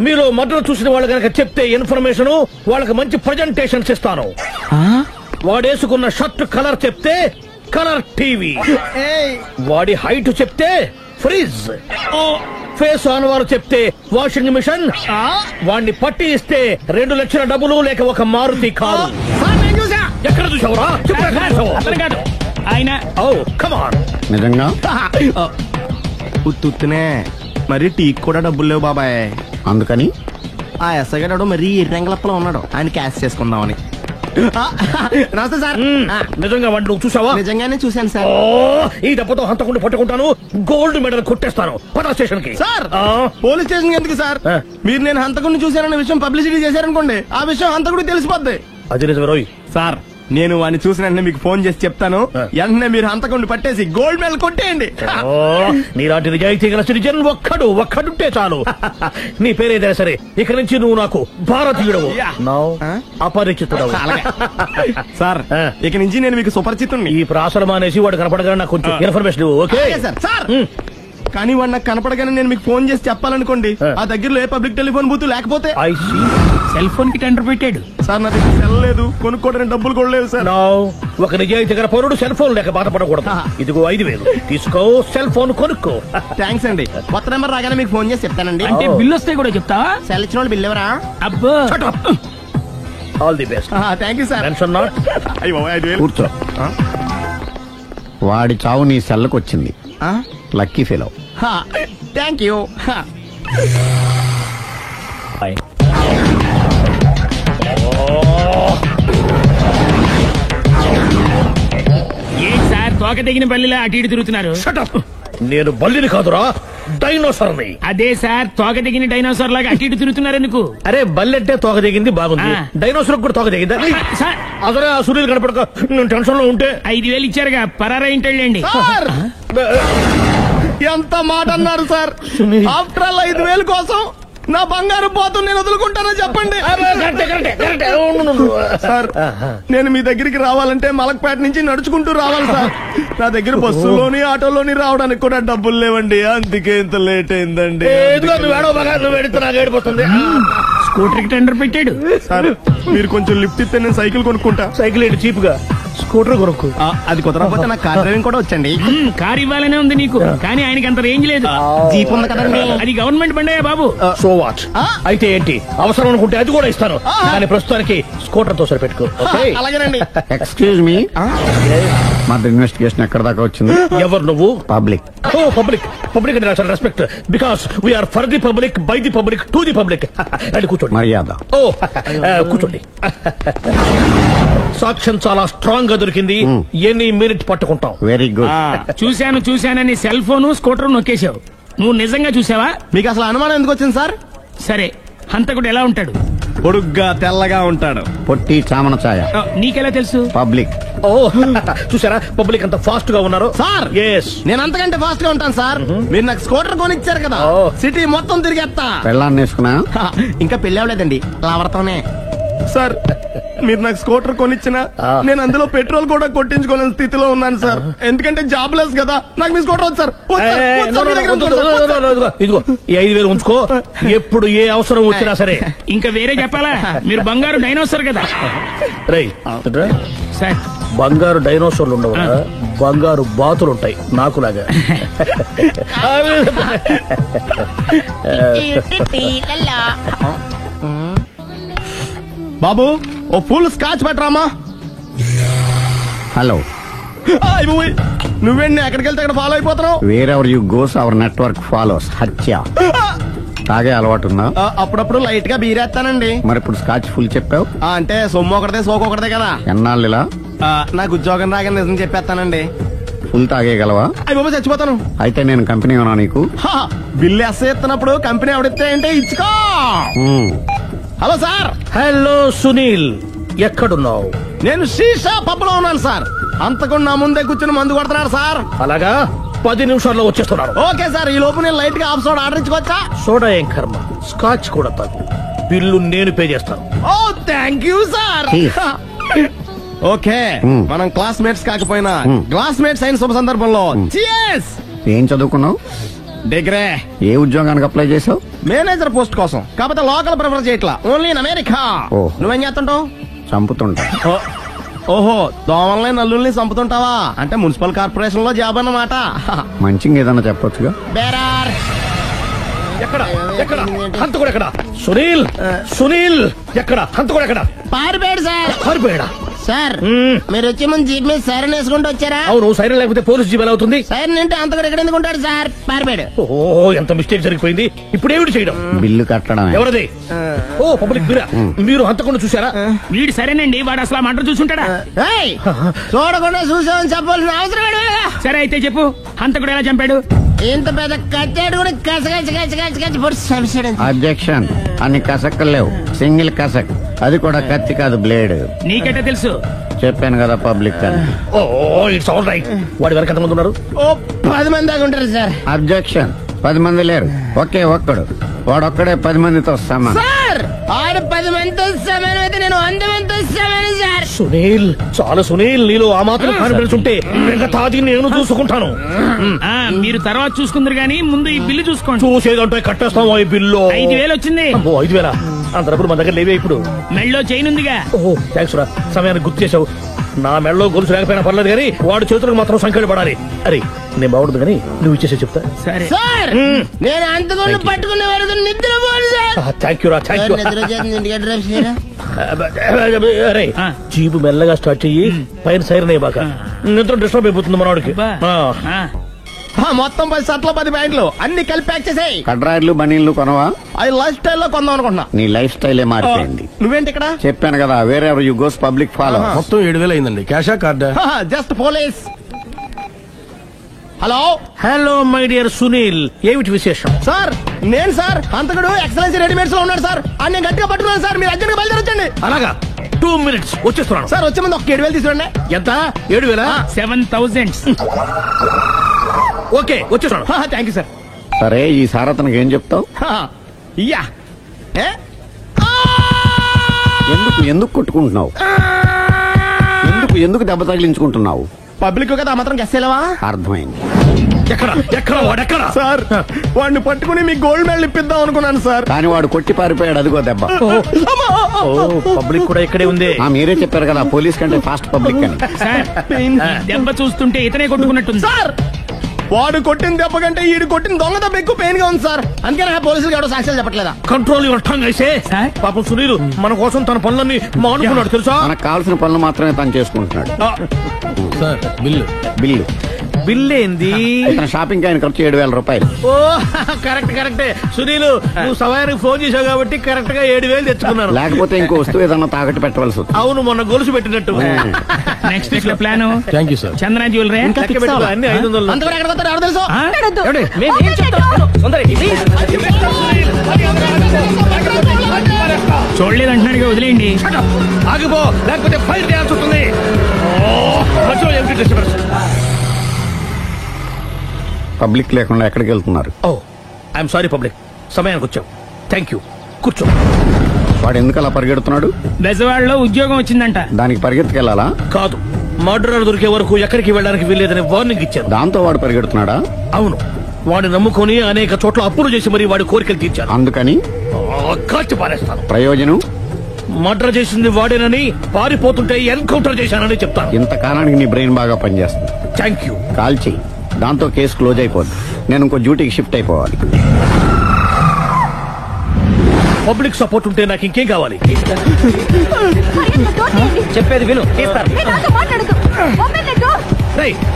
మీరు మర్డర్ చూసిన వాళ్ళు కనుక చెప్తే ఇన్ఫర్మేషన్, వాళ్ళకి మంచి ప్రజెంటేషన్స్ ఇస్తాను. వాడేసుకున్న షర్ట్ కలర్ చెప్తే కలర్ టీవీ, వాడి హైట్ చెప్తే ఫ్రిజ్, ఫేస్ ఆన్ వారు చెప్తే వాషింగ్ మిషన్, వాడిని పట్టి ఇస్తే 2 లక్షల డబ్బులు లేక ఒక మారుతి కారు. ఎక్కడ చూసావురా? ఆయన నిజంగా ఉత్తునే మరి టీకి కూడా డబ్బులు లేవు బాబాయ్. అందుకని ఆ ఎస్ఐ గారు మరీ ఎర్రంగలప్పలో ఉన్నాడు, ఆయన క్యాష్ చేసుకుందామని. నమస్తే సార్. నిజంగా వాడిని నువ్వు చూసావా? నిజంగానే చూశాను సార్. ఈ దెబ్బతో హంతకుండా పట్టుకుంటాను, గోల్డ్ మెడల్ కొట్టేస్తాను. పటా స్టేషన్ కి. సార్, పోలీస్ స్టేషన్ ఎందుకు సార్? మీరు నేను హంతకుడిని చూశానన్న విషయం పబ్లిసిటీ చేశారనుకోండి, ఆ విషయం హంతకుడికి తెలిసిపోద్ది. అది నిజమే రోయ్. సార్, నేను వాడిని చూసిన వెంటనే మీకు ఫోన్ చేసి చెప్తాను. వెంటనే మీరు హంతకుడిని పట్టేసి గోల్డ్ మెడల్ కొట్టేయండి. నీలాంటి నిజాయితీ గల సిటిజన్ ఒక్కడుంటే చాలు. నీ పేరేదైనా సరే, ఇక నుంచి నువ్వు నాకు భారతీయుడవు, అపరిచితుడవు. సార్, ఇక నుంచి నేను మీకు సుపరిచితుడిని. ఈ ప్రాసలు మానేసి వాడు కనపడగానే నాకు కొంచెం ఇన్ఫర్మేషన్. Okay sir. కానీ వాడు నాకు కనపడగానే నేను మీకు ఫోన్ చేసి చెప్పాలనుకోండి, ఆ దగ్గరలో ఏ పబ్లిక్ టెలిఫోన్ బూత్ లేకపోతే. సెల్ ఫోన్ కి టెండర్ పెట్టాడు సార్. నా దగ్గర సెల్ లేదు, కొనుక్కోవడానికి డబ్బులు కూడా లేవు సార్. ఒక నిజాయితీ గల పౌరుడు సెల్ ఫోన్ లేక బాధపడకూడదు. ఇదిగో 5000 తీసుకో, సెల్ ఫోన్ కొనుక్కో. థ్యాంక్స్ అండి. కొత్త నెంబర్ రాగానే మీకు ఫోన్ చేసి చెప్తానండి. అంటే బిల్ వస్తే కూడా చెప్తావా? సెల్ ఇచ్చిన వాళ్ళు బిల్ ఎవరా? అబ్బో. All the best. Thank you sir. Tension not. కూర్చో. వాడి చావు నీ సెల్లకు వచ్చింది. Lucky fellow. Thank you. A sir, తోక తెగిన బల్లిలా అటు ఇటు తిరుగుతున్నారు? నేను బల్లిని కాదురా, డైనోసార్ ని. అదే సార్ తోక దిగిన డైనోసార్ లాగా అటు ఇటు తిరుగుతున్నారు ఎందుకు? అరే బల్లెట్టే తోక దిగింది బాగుంది, డైనోసార్ కూడా తోక దిగిందా? అసలే ఆ సూర్యులు కనపడక నేను టెన్షన్ లో ఉంటే 5,000 ఇచ్చారుగా పరారా ఇంటండి. ఎంత మాట అన్నారు సార్? ఆఫ్టర్ ఆల్ 5,000 కోసం నా బంగారు పోతు నేను వదులుకుంటానని చెప్పండి సార్. నేను మీ దగ్గరికి రావాలంటే మలక్పేట నుంచి నడుచుకుంటూ రావాలి సార్. నా దగ్గర బస్సులోని ఆటోలోని రావడానికి కూడా డబ్బులు లేవండి, అందుకే ఇంత లేట్ అయిందండి. స్కూటర్ కి టెండర్ పెట్టాడు సార్. మీరు కొంచెం లిఫ్ట్ ఇస్తే నేను సైకిల్ కొనుక్కుంటా. సైకిల్ ఏంటి చీప్ గా, స్కూటర్ కొనుక్కు. అది కుదరకపోతే నాకు కార్ డ్రైవింగ్ కూడా వచ్చండి. కార్ ఇవ్వాలనే ఉంది నీకు, కానీ ఆయనకి అంత రేంజ్ లేదు. జీప్ ఉంది కదండి. అది గవర్నమెంట్ బండయా బాబు. So what? అయితే ఏంటి, అవసరం అనుకుంటే అది కూడా ఇస్తాను, కానీ ప్రస్తుతానికి స్కూటర్ తో సరిపెట్టుకో. అలాగేనండి. ఎక్స్క్యూజ్ మీ, మర్డర్ ఇన్వెస్టిగేషన్ ఎక్కడ దాకా వచ్చింది? ఎవరు నువ్వు? పబ్లిక్. ఓ పబ్లిక్. పబ్లిక్ అంటే చాలా respect, because we are for the public, by the public, to the public. అది కూర్చోండి. మర్యాద. ఓ కూర్చోండి. సాక్ష్యం చాలా స్ట్రాంగ్ గా దొరికింది, ఎన్ని మినిట్ పట్టుకుంటాం. Very good. చూశానని సెల్ ఫోన్ స్కూటర్ నొక్కేశావు. నువ్వు నిజంగా చూసావా? మీకు అసలు అనుమానం ఎందుకు వచ్చింది సార్? సరే, హంతకుడు ఎలా ఉంటాడు? పొడుగ్గా తెల్లగా ఉంటాడు. పొట్టి చామన ఛాయ. నీకెలా తెలుసు? పబ్లిక్. ఓ చూసారా పబ్లిక్ అంత ఫాస్ట్ గా ఉన్నారు సార్. ఎస్, నేను అంతకంటే ఫాస్ట్ గా ఉంటాను సార్. మీరు నాకు స్కూటర్ కొనిచ్చారు కదా, సిటీ మొత్తం తిరిగేస్తా. పెళ్ళాన్ని వేసుకున్నా? ఇంకా పెళ్లి అవ్వలేదండి, లావర్తోనే. సార్ మీరు నాకు స్కూటర్ కొనిచ్చిన నేను అందులో పెట్రోల్ కూడా కొట్టించుకోలేని స్థితిలో ఉన్నాను సార్. ఎందుకంటే జాబ్ లెస్ కదా, నాకు మీ స్కూటర్ వద్దు సార్. ఇదిగో ఈ 5,000 ఉంచుకో, ఎప్పుడు ఏ అవసరం వచ్చినా సరే. ఇంకా వేరే చెప్పాలా? మీరు బంగారు డైనోసార్ కదా. రేయ్ సార్, బంగారు డైనోసార్లు ఉండవు, బంగారు బాతులు ఉంటాయి నాకులాగా. బాబు ఓ ఫుల్ స్కాచ్ పెట్టరామా. హలో. నువ్వేండి ఎక్కడికి వెళ్తే అక్కడ ఫాలో అయిపోతున్నావు? Wherever you goes our network follows. హత్య. తాగే అలవాటు ఉందా? అప్పుడప్పుడు లైట్ గా బీరేస్తానండి. మరి ఇప్పుడు స్కాచ్ ఫుల్ చెప్పావు అంటే సొమ్ము ఒకటిదే సోకు ఒకటిదే కదా. ఎన్నాళ్ళు ఇలా? నాకు ఉద్యోగం రాగా నిజం చెప్పేస్తానండి. ఫుల్ తాగేయగలవా? అయ్యి బాబు చచ్చిపోతాను. అయితే నేను కంపెనీ ఉన్నా నీకు? బిల్లు ఎస్ఐ ఎత్తినప్పుడు కంపెనీ ఎవడితే అంటే ఇచ్చుకో. Hello sir. హలో సునీల్, ఎక్కడున్నావు? నేను శీషా పబ్ లో ఉన్నాను సార్. అంతకుండా నా ముందే కూర్చుని మందు కొడుతున్నాడు సార్. అలాగా, 10 నిమిషాల్లో వచ్చేస్తున్నాను. Okay sir. ఈ లోపు నేను లైట్ గా హాఫ్ సోడా ఆర్డర్ ఇచ్చుకోవచ్చా? సోడా ఏం కర్మ, స్కాచ్ కూడా తాగు. బిల్లు నేను పే చేస్తాను. ఓ థ్యాంక్ యూ సార్. ఓకే, మనం క్లాస్మేట్స్ కాకపోయినా క్లాస్మేట్స్ అయిన శుభ సందర్భంలో cheers. ఏం చదువుకున్నావు? డిగ్రీ. ఏ ఉద్యోగానికి అప్లై చేసావు? మేనేజర్ పోస్ట్ కోసం. కాకపోతే లోకల్ ప్రిఫర్ చేయట్లా, ఓన్లీ ఇన్ అమెరికా. నువ్వేం చేస్తుంటావు? చంపుతుంటా. ఓహో, దోమల్ని నల్లుల్ని చంపుతుంటావా? అంటే మున్సిపల్ కార్పొరేషన్ లో జాబ్ అన్నమాట. మంచిగా ఏదన్నా చెప్పొచ్చుగా. బేరార్. ఎక్కడ ఎక్కడ హంతకుడు ఎక్కడ? సునీల్, సునీల్ ఎక్కడ? హంతకుడు ఎక్కడ? పారిపోయాడు సార్. పారిపోయాడా? సార్ మీరు వచ్చే ముందు జీప్ మీద సైరన్ వేసుకుంటూ వచ్చారా? అవును, సైరన్ లేకపోతే పోలీస్ జీప్ ఎలా అవుతుంది? సైరన్ అంటే అంతకుడు ఎక్కడ ఎందుకు ఉంటాడు సార్? పారిపోయాడు. ఓ ఎంత మిస్టేక్ జరిగిపోయింది. ఇప్పుడు ఏమిటి చేయడం? బిల్లు కట్టడం. ఎవరది? ఓ పబ్లిక్ మీరా? మీరు హంతకుండా చూసారా? వీడు సరేనండి, వాడు అసలు మంట చూసుంటాడా? చూడకుండా చూసామని చెప్పాల్సిన అవసరం. సరే అయితే చెప్పు, హంతకుడు ఎలా చంపాడు? ఇంత పెద్ద కచ్చాడు కూడా కసగచ్చి. అబ్జెక్షన్. అన్ని కసక్కలు లేవు, సింగిల్ కసక్. అది కూడా కత్తి కాదు, బ్లేడ్. నీకెట్టా తెలుసు? చెప్పాను కదా పబ్లిక్ అని. Oh it's all right. వాడి వరకు ఎంతమంది ఉన్నారు? ఓ 10 మంది దాకా ఉంటారు సార్. అబ్జెక్షన్. 10 మంది లేరు, ఒకే ఒక్కడు. వాడొక్కడే 10 మందితో సమానం. సార్ ఆడు 10 మందితో సమానం అయితే నేను 100 మందితో సమానం సార్. సునీల్, చాలా సునీల్, నీలో ఆ మాత్రం కాన్ఫిడెన్స్ ఉంటే మిగతాది నేను చూసుకుంటాను. మీరు తర్వాత చూసుకుందరు గానీ ముందు ఈ బిల్లు చూసుకోండి. చూసేదంటే కట్టేస్తాం. ఈ బిల్లు 5,000 వచ్చింది. 5,000 అంతప్పుడు మన దగ్గర లేవే. ఇప్పుడు మెళ్ళో చైన్ ఉందిగా. ఓహో థ్యాంక్స్ రా, సమయానికి గుర్తు చేసావు. నా మెళ్ళలో గొలుసు లేకపోయినా పర్లేదు కానీ వాడి చేతులకు మాత్రం సంఖ్యలు పడాలి. అరే నేను బాగుంటుంది కానీ నువ్వు ఇచ్చేసే చెప్తా. సరే సార్. నేను అంతకుండా పట్టుకునే వరకు నిద్ర పోను సార్. థ్యాంక్ యూ రా, థ్యాంక్ యూ. అరే జీపు మెల్లగా స్టార్ట్ చెయ్యి, పైన సైరన్ అయ్యాక నిద్ర డిస్టర్బ్ అయిపోతుంది మనవాడికి. మొత్తం 10 షర్ట్లు 10 ప్యాంట్లు అన్ని కలిపి ప్యాక్ చేసేయి. కడ్రాయిడ్లు బనీళ్లు కొనవా? అది లైఫ్ స్టైల్ లో కొందాం అనుకుంటున్నా. నీ లైఫ్ స్టైలే మారిపోయింది. నువ్వేంటి ఇక్కడ? చెప్పాను కదా, వేరే ఎవరు యు గోస్ పబ్లిక్ ఫాలో. మొత్తం 7,000 అయిందండి. క్యాషా కార్డా? Just police. Hello hello my dear Sunil, ఏమిటి విశేషం? సార్ నేను సార్ అంతకుడు ఎక్సలెన్సీ రెడీమేడ్స్ లో ఉన్నాడు సార్. అని నేను గట్టిగా పట్టుకున్నాను సార్. మీరు అర్జెంట్ గా బయలుదేరొచ్చండి. అలాగా 2 minutes వచ్చేస్తున్నాను సార్. వచ్చే ముందు ఒక 7,000 తీసుకోండి. ఎంత? 7,000? 7,000. ఓకే వచ్చేస్తున్నాను. Thank you sir. సరే ఈసారి అతనికి ఏం చెప్తావు? యా ఎందుకు కొట్టుకుంటున్నావు? ఎందుకు దెబ్బ తగిలించుకుంటున్నావు? పబ్లిక్ కదా మాత్రం గెస్సేలేవా? అర్థమైంది. ఎక్కడ సార్ వాడిని పట్టుకుని మీ గోల్డ్ మెడల్ ఇప్పిద్దాం అనుకున్నాను సార్. కానీ వాడు కొట్టి పారిపోయాడు. అదిగో దెబ్బ. పబ్లిక్ కూడా ఇక్కడే ఉంది. మీరే చెప్పారు కదా పోలీస్ కంటే ఫాస్ట్ పబ్లిక్ అని. దెబ్బ చూస్తుంటే ఇతనే కొట్టుకున్నట్టుంది సార్. వాడు కొట్టిన దెబ్బ కంటే ఈడు కొట్టిన దొంగ దెబ్బ ఎక్కువ పెయిన్ గా ఉంది సార్. అందుకని పోలీసులు ఎవడో సాక్ష్యాలు చెప్పట్లేదా? కంట్రోల్ యువర్ టంగ్ అయితే. పాపం సునీల్ మన కోసం తన పనులన్నీ మానుకున్నాడు తెలుసా? మనకు కావాల్సిన పనులు మాత్రమే తను చేసుకుంటున్నాడు. సార్ బిల్లు ఏంది? షాపింగ్ ఆయన ఖర్చు 7,000 రూపాయలు. ఓ కరెక్టే సునీల్, నువ్వు సమయానికి ఫోన్ చేసావు కాబట్టి కరెక్ట్ గా 7,000 తెచ్చుకున్నాను. లేకపోతే ఇంకో వస్తువు ఏదన్నా తాకట్టు పెట్టవలసి వస్తుంది. అవును, మొన్న గొలుసు పెట్టినట్టు. నెక్స్ట్ వీక్ లో plan. Thank you sir. Chandana jewellery అన్ని 500. అంతవరకు ఎక్కడ పోతారు ఎవరు తెలుసు? చూడలేదు అంటున్నాడు, వదిలేయండి. ఆగిపో, లేకపోతే ఫైర్ చేయాల్సి ఉంటుంది. పబ్లిక్ లేకుండా ఎక్కడికి వెళ్తున్నారు? ఐఎమ్ సారీ పబ్లిక్, సమయానికి వచ్చావు. Thank you. కూర్చో. వాడు ఎందుకు అలా పరిగెడుతున్నాడు? బెజవాడలో ఉద్యోగం వచ్చిందంట. దానికి పరిగెత్తుకెళ్ళాలా? కాదు, మర్డరర్ దొరికే వరకు ఎక్కడికి వెళ్ళడానికి వీల్లేదని వార్నింగ్ ఇచ్చాను. దాంతో వాడు పరిగెడుతున్నాడా? అవును, వాడిని నమ్ముకొని అనేక చోట్ల అప్పులు చేసి మరి వాడి కోరికలు తీర్చాను. అందుకని కాల్చి పారేస్తాను. ప్రయోజనం? మర్డర్ చేసింది వాడేనని, పారిపోతుంటే ఎన్కౌంటర్ చేశానని చెప్తాను. ఇంతకాలానికి నీ బ్రెయిన్ బాగా పనిచేస్తుంది. Thank you. కాల్ చెయ్యి, దాంతో కేసు క్లోజ్ అయిపోద్ది. నేను ఇంకో డ్యూటీకి షిఫ్ట్ అయిపోవాలి. పబ్లిక్ సపోర్ట్ ఉంటే నాకు ఇంకేం కావాలి? చెప్పేది విను.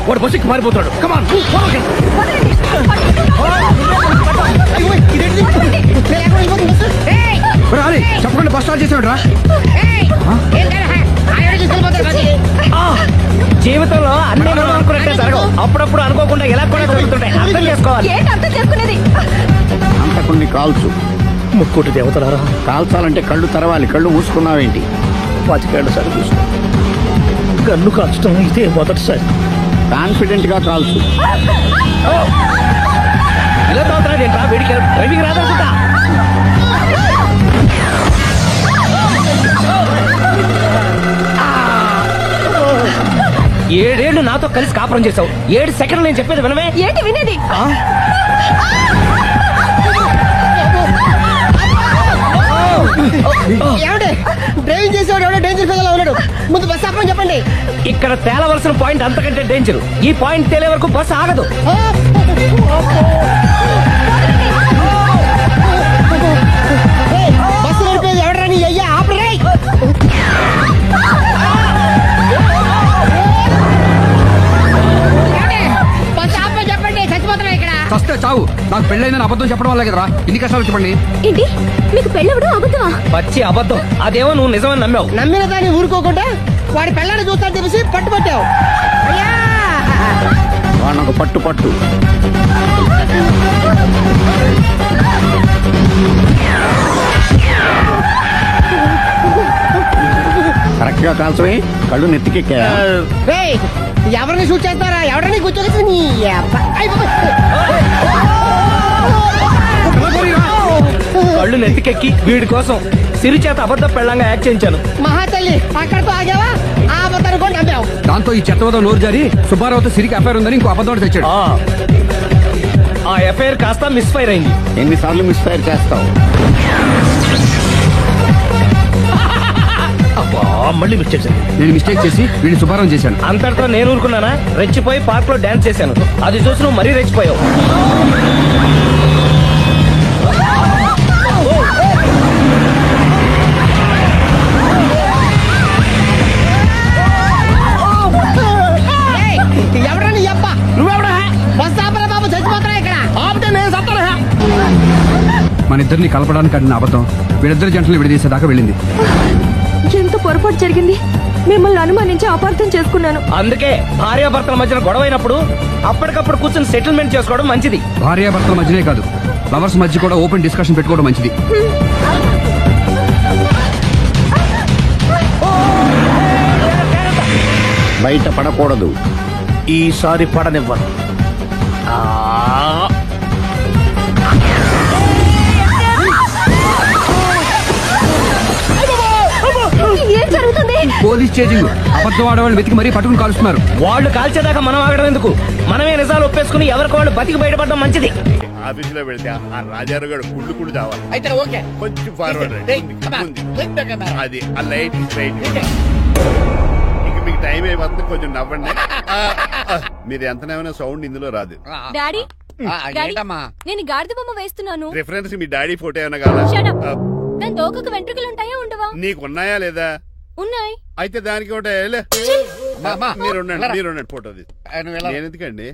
వాడు బస్సుకి మారిపోతాడు. కమాన్ చెప్పకుండా బస్ స్టార్ట్ చేసాడు రా. జీవితంలో అన్ని అనుకున్నట్టే జరగవు. అప్పుడప్పుడు అనుకోకుండా ఎలా కూడా జరుగుతుంటాయి. అర్థం చేసుకోవాలి. అంతకుని కాల్చు. ముక్కోటి దేవతలారా, కాల్చాలంటే కళ్ళు తెరవాలి. కళ్ళు మూసుకున్నావేంటి? 25 సార్లు చూసుకో. గన్ను కాల్చడం ఇదే మొదటిసారి. కాన్ఫిడెంట్ గా కాల్చు. ఇలా తాగుతున్నాడేంట్రా? వీడికి డ్రైవింగ్ రాదనుకుంటా. 7 ఏళ్ళు నాతో కలిసి కాపురం చేసావు. 7 సెకండ్లు నేను చెప్పేది వినవే. ఏంటి వినేది? డ్రైవింగ్ చేసేవాడు ఎవడో డేంజర్ ఫీల్ ఉన్నాడు. ముందు బస్ ఆపమని చెప్పండి. ఇక్కడ తేలవలసిన పాయింట్ అంతకంటే డేంజర్. ఈ పాయింట్ తేలే వరకు బస్సు ఆగదు. బస్సు నడిపేది ఎవడరా నీ అయ్యా? ఆపరే. బస్ ఆపమని చెప్పండి. చచ్చిపోతున్నా ఇక్కడ. ఫస్ట్ చావు. నాకు పెళ్ళైందని అబద్ధం చెప్పడం వల్ల కదరా ఇన్ని కష్టాలు చెప్పండి. ఏంటి మీకు పెళ్ళవడం అబద్ధమా? పచ్చి అబద్ధం. అదేమో నువ్వు నిజమని నమ్మావు. నమ్మిన దాన్ని ఊరుకోకుండా వాడి పెళ్ళాన్ని చూస్తాను తెలిసి పట్టుబట్టావు. వాడినొక పట్టు. కరెక్ట్ గా కాల్చవే. కళ్ళు నెత్తికెక్కా. ఎవరిని షూట్ చేస్తారా? ఎవరిని కూర్చోవచ్చు. కళ్ళు నెత్తికెక్కి వీడి కోసం సిరి చేత అబద్ధ పెళ్ళంగా యాక్ట్ చేయించాను. మహాతల్లి అక్కడితో ఆగావా? ఆ అబద్ధాన్ని కూడా నమ్మావు. దాంతో ఈ చెత్తవద నోరు జారి సుబ్బారావుతో సిరికి అఫైర్ ఉందని ఇంకో అబద్ధం తెచ్చాడు. ఆ ఎఫ్ఐఆర్ కాస్త మిస్ఫైర్ అయింది. ఎన్నిసార్లు మిస్ఫైర్ చేస్తావు? మళ్ళీ మిస్టేక్ చేశాను. నేను మిస్టేక్ చేసి వీడిని శుభారం చేశాను. అంతటితో నేను ఊరుకున్నానా? రెచ్చిపోయి పార్క్ లో డాన్స్ చేశాను. అది చూసి నువ్వు మరీ రెచ్చిపోయావు. ఎవడని అబ్బా? నువ్వెవడా? బస్ ఆపరా బాబు, చచ్చిపోతారా ఇక్కడ. ఆపితే నేను సత్తారా? మన ఇద్దరిని కలపడానికి అడిగిన అబద్ధం వీళ్ళిద్దరి జంటలు విడదీసేదాకా వెళ్ళింది. ఎంత పొరపాటు జరిగింది. మిమ్మల్ని అనుమానించి అపార్థం చేసుకున్నాను. అందుకే భార్యాభర్తల మధ్యన గొడవ అయినప్పుడు అప్పటికప్పుడు కూర్చొని సెటిల్మెంట్ చేసుకోవడం మంచిది. భార్యాభర్తల మధ్యనే కాదు, లవర్స్ మధ్య కూడా ఓపెన్ డిస్కషన్ పెట్టుకోవడం మంచిది. బయట పడకూడదు. ఈసారి పడనివ్వను. ఏం జరుగుతుంది? Police chasing. అబద్ధం ఆడవాళ్ళు వెతికి మరీ పట్టుకుని కాలుస్తున్నారు. వాళ్ళు కాల్చేదాకా మనం ఆగడం ఎందుకు? మనమే నిజాలు ఒప్పేసుకుని ఎవరికి వాళ్ళు బతికి బయటపడడం మంచిది. ఆఫీసులో పెడితే ఆ రాజారు గారు కుళ్ళు కుళ్ళు చావాలి. అయితే ఓకే, కొంచెం ఫార్వర్డ్ అది ఆ లైట్ స్ట్రైట్. ఇంక మీకు టైం అయిపోతుంది, కొంచెం నవ్వండి. మీరు ఎంతనేమైనా సౌండ్ ఇందులో రాదు. డాడీ, నేను గాడిద బొమ్మ వేస్తున్నాను. రిఫరెన్స్ మీ డాడీ ఫోటో ఏమైనా కావాలా? దాని తోకకు వెంట్రుకలు ఉంటాయా ఉండవా? నీకున్నాయా లేదా? ఉన్నాయి. అయితే దానికి ఒకటే మీరు ఉండండి ఫోటో తీసి. నేను ఎందుకండి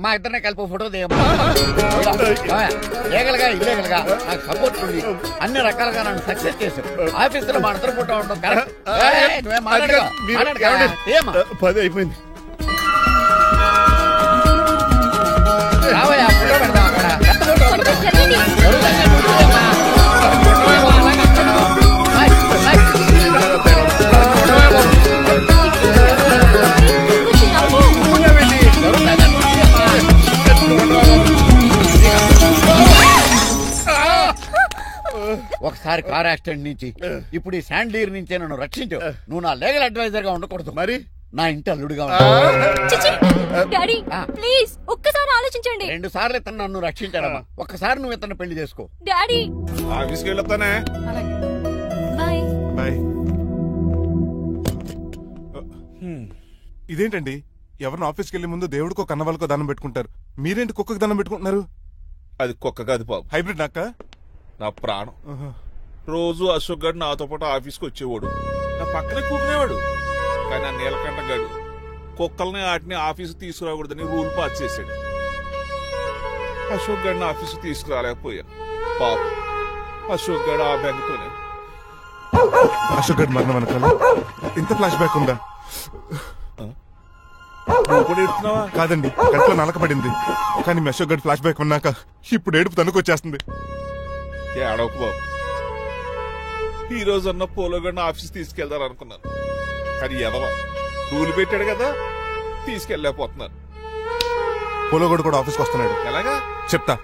మా ఇద్దరినే కలిపి ఫోటో దిగలుగా ఇల్లేగలుగా నాకు సపోర్ట్ ఉంది. అన్ని రకాలుగా నన్ను సక్సెస్ చేశారు. ఆఫీసులో మా ఇద్దరు ఫోటో ఉండడం కరెక్ట్. 10 అయిపోయింది. రావయ్యా ఫోటో పెడదాం అక్కడ. ఒకసారి కార్ యాక్సిడెంట్ నుంచి ఇప్పుడు ఈ శాండ్లీర్ నుంచే నన్ను రక్షించు. నువ్వు నా లీగల్ అడ్వైజర్ గా ఉండకూడదు, మరి నా ఇంటి అల్లుడుగా డాడీ ప్లీజ్ ఒక్కసారి ఆలోచించండి. 2 సార్లు ఇతను నన్ను రక్షించాడమ్మా. ఒక్కసారి నువ్వు ఇతను పెళ్లి చేసుకో. డాడీ ఆఫీస్కి వెళ్ళొస్తానే. Bye bye. ఇదేంటండి, ఎవరిని ఆఫీస్కి వెళ్లే ముందు దేవుడికో కన్నవాళ్ళకో దండం పెట్టుకుంటారు, మీరేంటి కుక్కకి దండం పెట్టుకుంటున్నారు? అది కుక్క కాదు బాబు, హైబ్రిడ్ నాక నా ప్రాణం. రోజు అశోక్ గారు నాతో పాటు ఆఫీస్కి వచ్చేవాడు, నా పక్కనే కూకునేవాడు. కానీ ఆ నీలకంఠ గారు కుక్కల్ని వాటిని ఆఫీసు తీసుకురాకూడదని రూల్ పాస్ చేశాడు. అశోక్ గారిని ఆఫీసు తీసుకురాలేకపోయా. పాప అశోక్ గారు ఆ బెంగతోనే. అశోక్ గారి మరణం వెనకాల ఇంత ఫ్లాష్ బ్యాక్ ఉందా? కాదండి, కంట్లో నలకబడింది. కానీ మీ అశోక్ గారి ఫ్లాష్ బ్యాక్ ఉన్నాక ఇప్పుడు ఏడుపు తనుకొచ్చేస్తుంది. ఏడవకు బాబు, ఈ రోజు అన్న పోలో గడిని ఆఫీస్ తీసుకెళ్దారు అనుకున్నాను, కానీ ఎదవ రూల్ పెట్టాడు కదా, తీసుకెళ్ళలేకపోతున్నాను. పోలోగోడు కూడా ఆఫీస్కి వస్తున్నాడు. ఎలాగా చెప్తా.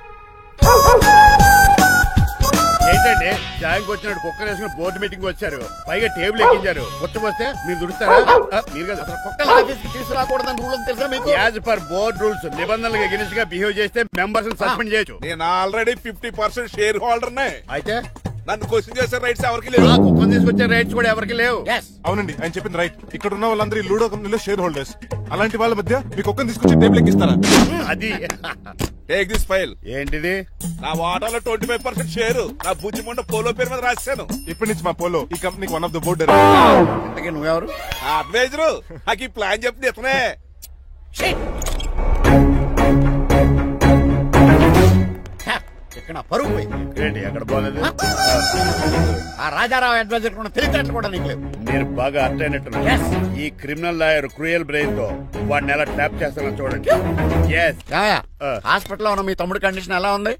ఏంటండి జాయింగ్ వచ్చినట్టు కుక్కలు వేసుకుని బోర్డు మీటింగ్ వచ్చారు, పైగా టేబుల్ ఎక్కించారు. కొత్త వస్తే మీరు దుడుస్తారా? మీరు కదా అసలు కుక్కలు ఆఫీస్కి తీసుకురాకూడదని రూల్ తెలుసా మీకు? యాజ్ పర్ బోర్డ్ రూల్స్ నిబంధనలకు ఎగెనిస్ట్ గా బిహేవ్ చేస్తే మెంబర్స్ సస్పెండ్ చేయొచ్చు. నేను ఆల్రెడీ 50% షేర్ హోల్డర్ నే. అయితే నన్ను క్వశ్చన్ చేసే రైట్స్ ఎవరికి లేవు, కుక్కను తీసుకొచ్చే రైట్స్ కూడా ఎవరికి లేవు. అవునండి, ఆయన చెప్పింది రైట్. ఇక్కడ ఉన్న వాళ్ళందరూ లూడో కంపెనీలో షేర్ హోల్డర్స్. అలాంటి వాళ్ళ మధ్య మీ కుక్కను తీసుకొచ్చి టేబుల్ ఎక్కిస్తారా? అది టేక్ దిస్ ఫైల్. ఏంటిది? నా వాటాలో 25% షేరు నా బుజ్జిమండ పోలో పేరు మీద రాశాను. ఇప్పటి నుంచి మా పోలో ఈ కంపెనీకి వన్ ఆఫ్ ద బోర్డ్. ఇంతకీ నువ్వెవరు? అడ్వైజరు. నాకు ఈ ప్లాన్ చెప్పింది ఇతనే. ఇక్కడ పరుగు ఏంటి అక్కడ బాగాలేదు. ఆ రాజారావు అడ్వైజర్ కూడా తెలియటట్లు కూడా నీకు లేవు. మీరు బాగా అర్థం అయినట్టున్నారు. ఈ క్రిమినల్ లాయర్ క్రూయల్ బ్రెయిన్ తో వాడిని ఎలా ట్యాప్ చేస్తానో చూడండి. హాస్పిటల్ లో ఉన్న మీ తమ్ముడు కండిషన్ ఎలా ఉంది?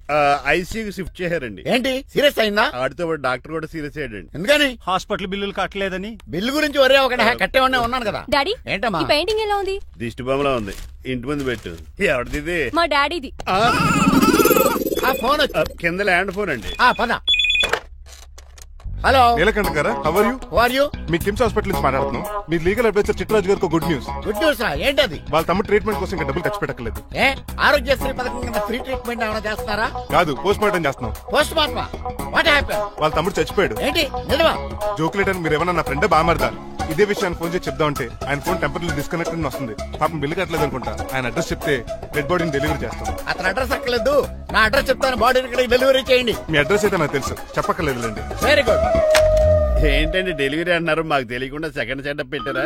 ఐసీయూకి షిఫ్ట్ చేశారండి. ఏంటి సీరియస్ అయిందా? ఆడితో డాక్టర్ కూడా సీరియస్ అయ్యాడండి. ఎందుకని? హాస్పిటల్ బిల్లులు కట్టలేదని. బిల్లు గురించి ఒరే ఒకటి కట్టేవాడినే ఉన్నాను కదా. డాడీ ఏంటమ్మా పెయింటింగ్ ఎలా ఉంది? దిష్టి బొమ్మలా ఉంది. ఇంటి ముందు పెట్టు. ఎవరిది? మా డాడీది. ఆ ఫోన్ కింద ల్యాండ్ ఫోన్ అండి. పద. హలో నీలకంఠ గారా, how are you? How are you? మీ కిమ్స్ హాస్పిటల్ నుంచి మాట్లాడుతున్నాం. మీ లీగల్ అడ్వైజర్ చిట్రాజు గారికి గుడ్ న్యూస్. గుడ్ న్యూస్ రా? ఏంటది? వాళ్ళ తమ్ముడు ట్రీట్మెంట్ కోసం ఇంకా డబ్బులు ఖర్చు పెట్టలేదు. ఆరోగ్యశ్రీ పథకం కింద ఫ్రీ ట్రీట్మెంట్ ఏమైనా చేస్తారా? కాదు, పోస్ట్ మార్టం చేస్తున్నాం. Post mortem? What happen? వాళ్ళ తమ్ముడు చచ్చిపోయాడు. ఏంటి నిజమా? జోకులేట్ అని మీరు ఏమన్నా నా ఫ్రెండ్ బామర్దా? ఇదే విషయాన్ని ఫోన్ చేసి చెప్దామంటే ఆయన ఫోన్ టెంపరీ డిస్కనెక్ట్ అని వస్తుంది. పాపం బిల్లు కట్టలేదు అనుకుంటా. ఆయన అడ్రస్ చెప్తే డెడ్ బాడీని డెలివరీ చేస్తాం. అతను అడ్రస్ అక్కర్లేదు, నా అడ్రస్ చెప్తాను, బాడీని ఇక్కడికి డెలివరీ చేయండి. మీ అడ్రస్ అయితే నాకు తెలుసు, చెప్పక్కర్లేదులేండి. Very good. ఏంటండి డెలివరీ అన్నారు, మాకు తెలియకుండా సెకండ్ సెటప్ పెట్టారా?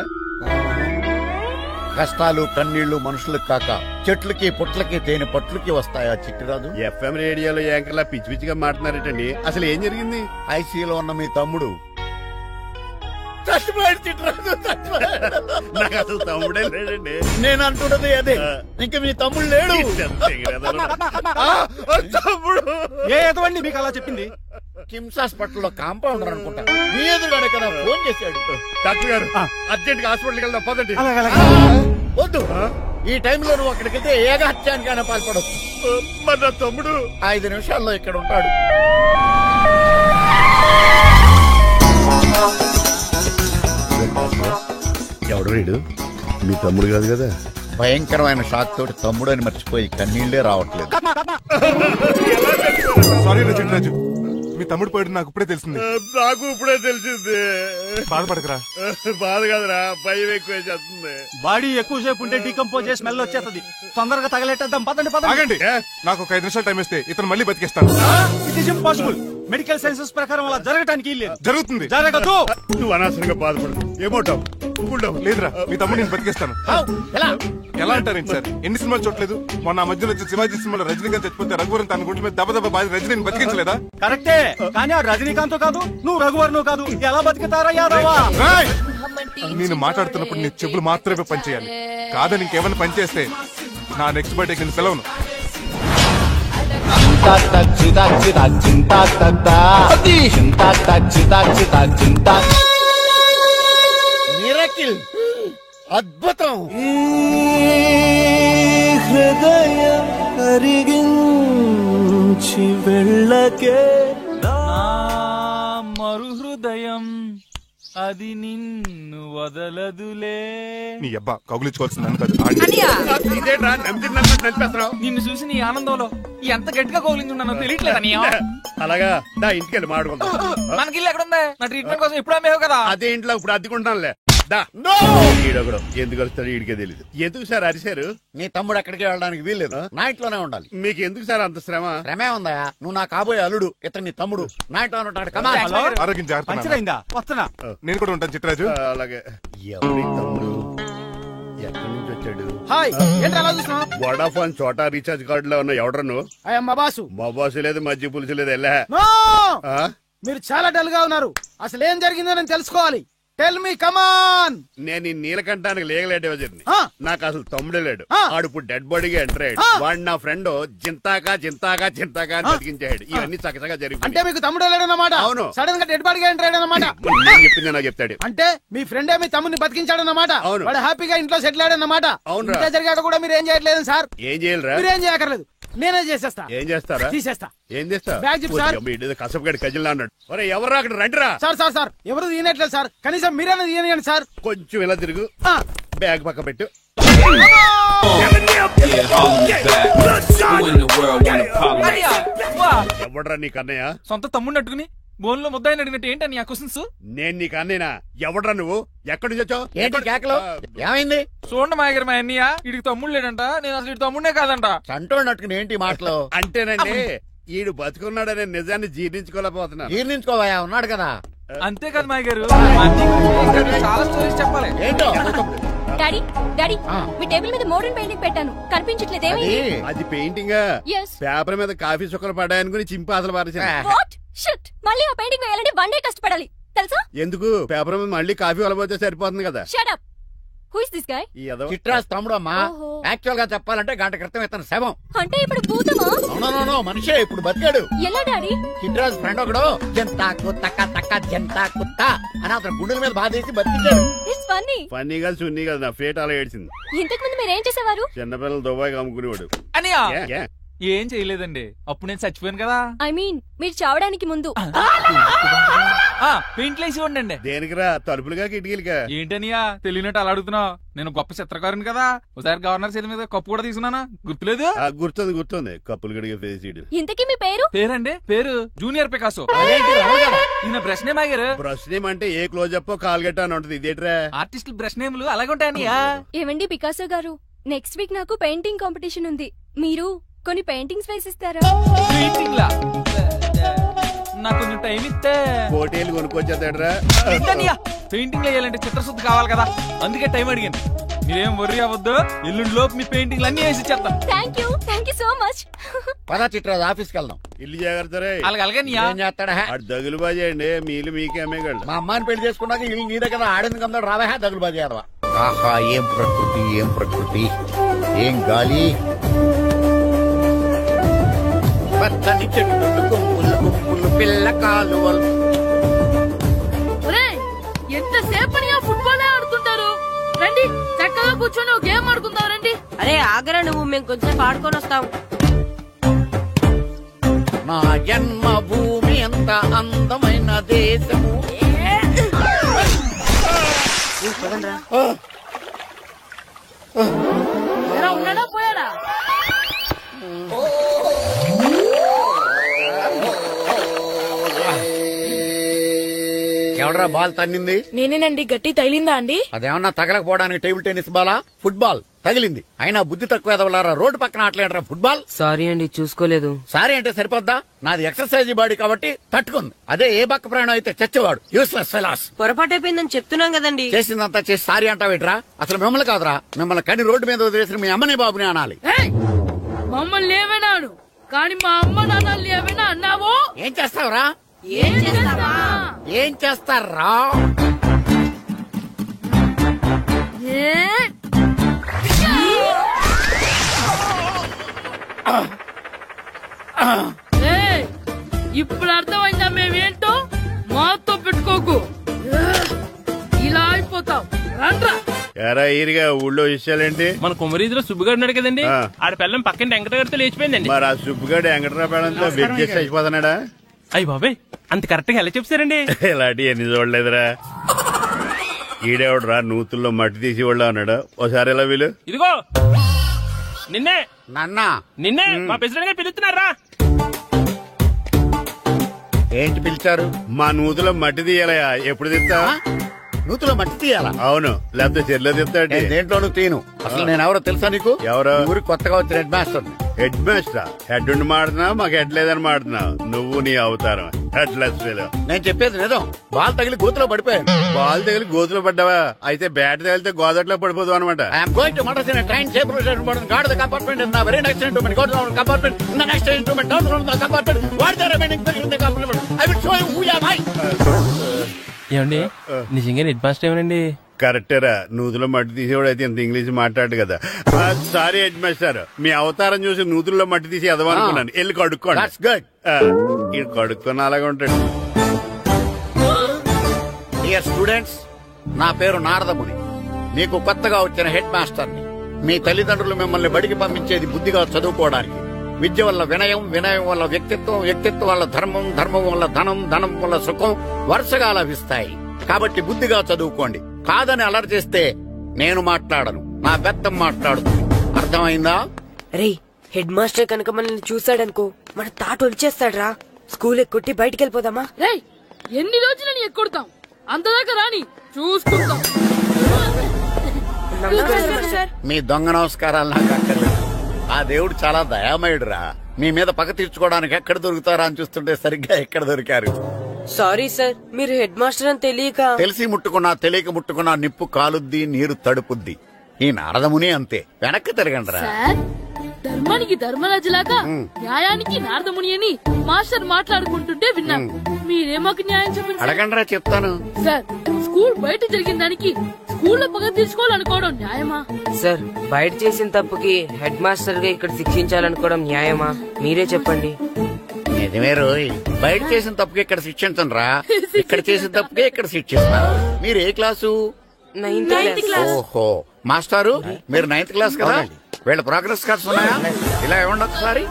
కష్టాలు కన్నీళ్లు మనుషులకు కాక చెట్లకి పుట్లకి తేనె పట్లకి వస్తాయా చిట్టిరాజు? ఎఫ్ఎం రేడియోలో యాంకర్లా పిచ్చి పిచ్చిగా మాట్లాడారేటండి. అసలు ఏం జరిగింది? ఐసీయూలో ఉన్న మీ తమ్ముడు చచ్చిపోయాడు చిట్రాజు, చచ్చిపోయాడు. నాకు అసలు తమ్ముడే లేడండి. నేను అంటున్నది అదే, ఇంకా మీ తమ్ముడు లేడు. తమ్ముడు ఏ ఎదవండి మీకు అలా చెప్పింది? కిమ్స్ హాస్పిటల్లో కాంపౌండర్ అనుకుంటా. మీ ఎదురుగానే కదా ఫోన్ చేశాడు. డాక్టర్ గారు అర్జెంట్ గా హాస్పిటల్కి వెళ్దాం పదండి. వద్దు, ఈ టైంలో నువ్వు అక్కడికి వెళ్తే ఏకహత్యానికైనా పాల్పడవచ్చు. మరి నా తమ్ముడు 5 నిమిషాల్లో ఇక్కడ ఉంటాడు. ఎవడు వీడు? మీ తమ్ముడు కాదు కదా? భయంకరమైన షాక్ తోటి తమ్ముడు అని మర్చిపోయి కన్నీళ్లే రావట్లేదు. సారీ రాజు, మీ తమ్ముడు పోయాడు నాకు ఇప్పుడే తెలిసింది. నాకు ఇప్పుడే తెలిసింది. బాధపడకరా. బాధ కాదురా, భయం ఎక్కువ చేస్తుంది. బాడీ ఎక్కువసేపు ఉంటే డీకంపోజ్ చేసి స్మెల్ వచ్చేస్తుంది. తొందరగా తగలెట్టేద్దాం, పదండి. ఆగండి, నాకు ఒక 5 నిమిషాలు టైం ఇస్తే ఇతను మళ్ళీ బతికేస్తాను. It is impossible. Medical sciences ప్రకారం అలా జరగటానికి లేదు. జరుగుతుంది. జరగదు. నువ్వు అనవసరంగా బాధపడదు. ఏమోటావు? లేదురా, మీ తమ్ముడు నేను బతికేస్తాను. ఎలా అంటారేంటి సార్? ఎన్ని సినిమాలు చూడలేదు? మొన్న మధ్యలో వచ్చిన శివాజీ సినిమాలో రజనీకాంత్ చచ్చిపోతే రఘువరన్ తన గుండె మీద దెబ్బ బాధ రజనీని బతికించలేదా? కరెక్టే, కానీ ఆ రజనీకాంత్ కాదు, నువ్వు రఘువర్ను కాదు. ఎలా బతుకుతారా యాదవా? నేను మాట్లాడుతున్నప్పుడు నీ చెప్పులు మాత్రమే పనిచేయాలి. కాదని ఇంకేమైనా పనిచేస్తే నా నెక్స్ట్ బర్త్డే కింద పిలవను. మిరకిల్, అద్భుతం. హృదయం కరిగించి వెళ్ళకే మరు హృదయం అది నిన్ను వదలదులే. నీ అబ్బా కౌగులించుకోవాల్సింది నన్ను కాదు. నిన్ను చూసి నీ ఆనందంలో ఎంత గట్టిగా కౌగులించున్నానో తెలియట్లేదా? అలాగా దా ఇంటికి వెళ్ళి మాట్లాడుకుందాం. మనకి ఇల్లు ఎక్కడ ఉంది? నా ట్రీట్మెంట్ కోసం ఎప్పుడు అమ్మేవు కదా. అదే ఇంట్లో ఇప్పుడు అద్దెకుంటానులే. ఈడొకడు ఎందుకు వస్తాడు ఈడికే తెలీదు. ఎందుకు సార్ అరిశారు? నీ తమ్ముడు ఎక్కడికి వెళ్ళడానికి వీల్లేదు, నా ఇంట్లోనే ఉండాలి. మీకు ఎందుకు సార్ అంత శ్రమ? శ్రమే ఉందా? నువ్వు నా కాబోయే అల్లుడు, ఇతను నీ తమ్ముడు, నా ఇంట్లోనే ఉంటాడు. ఆరోగ్యం జాగ్రత్త. వస్తున్నా. నేను కూడా ఉంటాను చిట్రాజు. అలాగే. ఎవరి తమ్ముడు? ఎక్కడి నుంచి వచ్చాడు? హాయ్, ఏంటి అలా చూస్తున్నావు? వడాఫోన్ చోటా రీఛార్జ్ కార్డులో ఉన్న ఎవడరు నువ్వు? మా బాసు. మా బాసు లేదు, మజ్జి పులుసు లేదు. వెళ్ళా. మీరు చాలా డల్ గా ఉన్నారు. అసలు ఏం జరిగిందో నేను తెలుసుకోవాలి. టెల్ మీ, కమాన్. నేను ఈ నీలకంఠానికి లేగలేడు వజర్ని. నాకు అసలు తమ్ముడే లేడు. ఆడు ఇప్పుడు డెడ్ బాడీగా ఎంటర్ అయ్యాడు. వాడు నా ఫ్రెండ్ జింతాకా అని బతికించాడు. ఇవన్నీ చక్కగా జరిగింది. అంటే మీకు తమ్ముడు లేడన్నమాట? అవును. సడన్ గా డెడ్ బాడీగా ఎంటర్ అయ్యాడన్నమాట. నేను చెప్పింది నాకు చెప్తాడు. అంటే మీ ఫ్రెండే మీ తమ్ముడిని బతికించాడన్నమాట. అవును. వాడు హ్యాపీగా ఇంట్లో సెటిల్ అయ్యాడన్నమాట. అవును. ఇంత జరిగాక కూడా మీరు ఏం చేయట్లేదు సార్? ఏం చేయాలరా? మీరేం చేయక్కర్లేదు, నేనే చేసేస్తా. ఏం చేస్తారా? తీసేస్తా. ఏం చేస్తా? Bag zip sir. కసపగడి కజిల్లా అన్నాడు. ఒరే ఎవరు అక్కడ రండిరా. సార్ ఎవరు తీయనట్లేదు సార్, కనీసం మీరైనా తీయనియండి సార్. కొంచెం ఇలా తిరుగు, బ్యాగ్ పక్క పెట్టు. ఎవడరా నీకు అన్నయ్య? సొంత తమ్ముడిని అట్టుకుని బోన్లో ముద్దాయిని అడిగినట్టు ఏంటని ఆ క్వశ్చన్స్? నేను నీకు అన్నయ్యనా? ఎవడరా నువ్వు? ఎక్కడి నుంచి వచ్చావు? ఏంటి కేకలు? ఏమైంది? చూడండి మాయగారు, మా అన్నయ్య వీడికి తమ్ముడు లేడంట. నేను అసలు ఇటు తమ్ముడే కాదంట. చంటోడినట్టుకుని ఏంటి మాటలు? అంటేనండి ఈడు బతుకున్నాడనే నిజాన్ని జీర్ణించుకోలేకపోతున్నా. జీర్ణించుకోవా, ఉన్నాడు కదా. అంతేకాదు మాయగారు, చాలా స్టోరీస్ చెప్పాలి. ఏంటో? డాడీ మీ టేబుల్ మీద మోడర్న్ పెయింటింగ్ పెట్టాను, కనిపించట్లేదు. అది పెయింటింగ్. పేపర్ మీద కాఫీ చుక్కలు పడ్డాయనుకుని చింపి అసలు పారేసాను. మళ్ళీ ఆ పెయింటింగ్ వేయాలంటే 1 డే కష్టపడాలి తెలుసా? ఎందుకు? పేపర్ మీద మళ్ళీ కాఫీ వలపోతే సరిపోతుంది కదా. Shut up. Who is this guy? చిట్రాజ్ తమ్ముడు అమ్మా. యాక్చువల్ గా చెప్పాలంటే గంట క్రితం ఇతను శవం. అంటే ఇప్పుడు భూతమా? నో మనిషే, ఇప్పుడు బతికాడు. ఎలా డాడీ? చిట్రాజ్ ఫ్రెండ్ ఒకడు జంతా కుత్త జంతా కుత్త అని అతను గుండెల మీద బాధేసి బతికాడు. It's funny. ఫన్నీ కాదు, సున్నీ కాదు, నా ఫేట్ అలా ఏడ్చింది. ఇంతకు ముందు మీరు ఏం చేసేవారు? చిన్నపిల్లలు దుబాయ్ అమ్ముకునేవాడు. అనియా ఏం చేయలేదండి, అప్పుడు నేను చచ్చిపోయాను కదా. ఐ మీన్ మీరు చావడానికి ముందు. పెయింట్లు వేసి ఉండండి. దేనికిరా? తలుపులుగా కిటికీలుగా? ఏంటనియా తెలియనట్టు అలా అడుగుతున్నావు? నేను గొప్ప చిత్రకారుని కదా. ఒకసారి గవర్నర్ చేతి మీద కప్పు కూడా తీసుకున్నానా? గుర్తులేదు? గుర్తుంది. కప్పులు గడిగే ఫేస్. ఇంతకీ మీ పేరు? పేరండి పేరు జూనియర్ పికాసో. ఈయన బ్రష్ నేమ్ ఆగారు. బ్రష్ నేమ్ అంటే ఏ క్లోజప్ కాల్గట్ట అని ఉంటది. ఇదేట్రా? ఆర్టిస్టులు బ్రష్ నేమ్లు అలాగే ఉంటాయనియా. ఏమండి పికాసో గారు, నెక్స్ట్ వీక్ నాకు పెయింటింగ్ కాంపిటీషన్ ఉంది. మీరు కొన్ని పెయింటింగ్స్ వేసిస్తారా? నాకు కొంచెం టైం ఇస్తే పోటీలు కొనుక్కొచ్చేస్తాడ్రా. పెయింటింగ్ వేయాలంటే చిత్రశుద్ధి కావాలి కదా, అందుకే టైం అడిగాను. మీరేం వర్రీ అవ్వద్దు, ఎల్లుండి లోపు మీ పెయింటింగ్లు అన్ని వేసి ఇచ్చేస్తాం. Thank you so much. పదా చిట్రాజు ఆఫీస్కి వెళ్దాం. ఇల్లు జాగ్రత్త రే. ఏం చేస్తాడా దగులు బాజీ అండి, మీ ఇల్లు మీకే అమ్మేగాళ్ళు. మా అమ్మాయిని పెళ్లి చేసుకున్నాక ఇల్లు నీదే కదా, ఆడింది కదా, రావా దగులు బాజీ ఆడవా. ఆహా, ఏం ప్రకృతి, ఏం ప్రకృతి, ఏం గాలి, పచ్చని చెట్లు, గుంపులు గుంపులు పిల్ల కాలువలు. ఎంతసేపని ఫుట్బాల్ ఆడుతుంటారు, రండి చక్కగా కూర్చొని ఒక గేమ్ ఆడుకుందాం రండి. అరే ఆగరా నువ్వు, మేము కొంచెం ఆడుకొని వస్తాం. నా జన్మ భూమి ఎంత అందమైన దేశము. ఉన్నాడా పోయాడా? ఎవడరా బాల్ తన్నింది? నేనేనండి. గట్టి తగిలిందా అండి? అదేమన్నా తగలకపోవడానికి టేబుల్ టెన్నిస్ బాలా, ఫుట్బాల్ తగిలింది. అయినా బుద్ధి తక్కువ ఎదవలారా, రోడ్డు పక్కన ఆటలేడరా ఫుట్బాల్. సారీ అండి, చూసుకోలేదు. సారీ అంటే సరిపోద్దా? నాది ఎక్సర్సైజ్ బాడీ కాబట్టి తట్టుకుంది. అదే ఏ బక్క ప్రాణం అయితే చచ్చేవాడు. Useless fellas. పొరపాటు అయిపోయిందని చెప్తున్నాం కదండి. చేసిందంతా చేసి సారీ అంటావేట్రా? అసలు మిమ్మల్ని కాదురా, మిమ్మల్ని కని రోడ్డు మీద వదిలేసిన మీ అమ్మని బాబుని అనాలి. మమ్మల్ని ఏమైనాడు కానీ మా అమ్మ నాన్నల్ని ఏమైనా అన్నావో ఏం చేస్తావురా? ఏం చేస్తారా? ఇప్పుడు అర్థమైందా మేమేంటో? మాతో పెట్టుకోకు, ఇలా అయిపోతావు. రండ్రా. ఎరా ఈరిగా ఊళ్ళో విషయాలేంటి? మన కుమరీధిలో సుబ్బుగాడు ఉన్నాడు కదండి, ఆడ పిల్లం పక్కన వెంకటగారితో లేచిపోయిందండి. మరి ఆ సుబ్బుగాడు వెంకటరావు పేడంతో వెయిట్ చేసి అయిపోతున్నాడా? అయ్యి బాబాయ్, అంత కరెక్ట్ గా ఎలా చెప్తారండి? ఇలాంటి ఎన్ని చూడలేదురా. ఈడేవడరా నూతుల్లో మట్టి తీసి వాళ్ళు అన్నాడు. ఒకసారి ఎలా వీలు? ఇదిగో నిన్నే నిన్నే మా ప్రెసిడెంట్ గారు పిలుస్తున్నారా? ఏంటి పిలిచారు? మా నూతులో మట్టి తీయాలయా. ఎప్పుడు తీస్తా? నూతులో మట్టి తీయాలా? అవును, లేకపోతే చెర్లో తీస్తాడు. దేంట్లోనూ తీను. అసలు నేను ఎవరో తెలుసా నీకు? ఎవరో? ఊరికి కొత్తగా వచ్చిన head master. Head master? Head ఉండి మాడుతున్నావు, మాకు హెడ్ లేదని మాడుతున్నావు. నువ్వు నీ అవతారం హెడ్లెస్. నేను చెప్పేది నిజం. బాల్ తగిలి గోతులో పడిపోయాను. బాల్ తగిలి గోతులో పడ్డావా? అయితే బ్యాట్ తగిలితే గోదట్లో పడిపోదు అనమాట. I'm going to murders in a train safe route guard the compartment in the very next instrument go down compartment in the next instrument down from the compartment what the remaining thing in the compartment I will show you who you are. ఏమండి నిజంగా హెడ్ మాస్టర్ ఏమనండి? కరెక్టేరా, నూతులో మట్టి తీసేవాడు అయితే ఇంత ఇంగ్లీష్ మాట్లాడు కదా. సారీ హెడ్ మాస్టర్, మీ అవతారం చూసి నూతుల్లో మట్టి తీసి ఎదవనుకున్నాను. వెళ్ళి కడుక్కోండి. ఇది కడుక్కొని అలాగే ఉంటాడు. డియర్ స్టూడెంట్స్, నా పేరు నారదముని. మీకు కొత్తగా వచ్చిన హెడ్ మాస్టర్ని. మీ తల్లిదండ్రులు మిమ్మల్ని బడికి పంపించేది బుద్ధిగా చదువుకోవడానికి. విద్య వల్ల వినయం, వినయం వల్ల వ్యక్తిత్వం, వ్యక్తిత్వం వల్ల ధర్మం, ధర్మం వల్ల ధనం, ధనం వల్ల సుఖం వరుసగా లభిస్తాయి. కాబట్టి బుద్ధిగా చదువుకోండి. కాదని అలర్ చేస్తే నేను మాట్లాడను, నా బెత్తం మాట్లాడుతుంది. అర్థమైందా? రే, హెడ్ మాస్టర్ కనుక మనల్ని చూసాడనుకో మన తాట వచ్చేస్తాడ్రా. స్కూల్ ఎక్కొట్టి బయటికి వెళ్ళిపోదామా? రేయ్, ఎన్ని రోజులని ఎక్కొడతాం? అంతదాకా రాని చూసుకుంటాం. మీ దొంగ నమస్కారాలు నాకు అక్కర్లేదు. ఆ దేవుడు చాలా దయామయుడురా. మీ మీద పగ తీర్చుకోవడానికి ఎక్కడ దొరుకుతారా అని చూస్తుంటే సరిగ్గా ఎక్కడ దొరికారు. సారీ సార్, మీరు హెడ్ మాస్టర్ అని తెలియక. తెలిసి ముట్టుకున్నా తెలియక ముట్టుకున్నా నిప్పు కాలుద్ది, నీరు తడుపుద్ది. ఈ నారదముని అంతే. వెనక్కి తిరగండి రా. ధర్మానికి ధర్మరాజులాగా న్యాయానికి నారదముని అని మాస్టర్ మాట్లాడుకుంటుంటే విన్నాం. మీరే మాకు న్యాయం చెప్పండి. అడగండి రా, చెప్తాను. సార్, స్కూల్ బయట జరిగిన దానికి స్కూల్లో పగ తీసుకోవాలనుకోవడం న్యాయమా? సార్, బయట చేసిన తప్పుకి హెడ్ మాస్టర్ గా ఇక్కడ శిక్షించాలనుకోవడం న్యాయమా? మీరే చెప్పండి. నిజమే రోయ్, బయట చేసిన తప్పుకి ఇక్కడ శిక్షించను రా. ఇక్కడ చేసిన తప్పుకే ఇక్కడ శిక్షిస్తున్నారు. మీరు ఏ క్లాసు? 9th class. ఓహో, మాస్టారు మీరు 9th క్లాస్ కదా? వీళ్ళ ప్రోగ్రెస్ కార్డ్స్ ఉన్నాయా? ఇలా ఇవ్వండి ఒకసారి.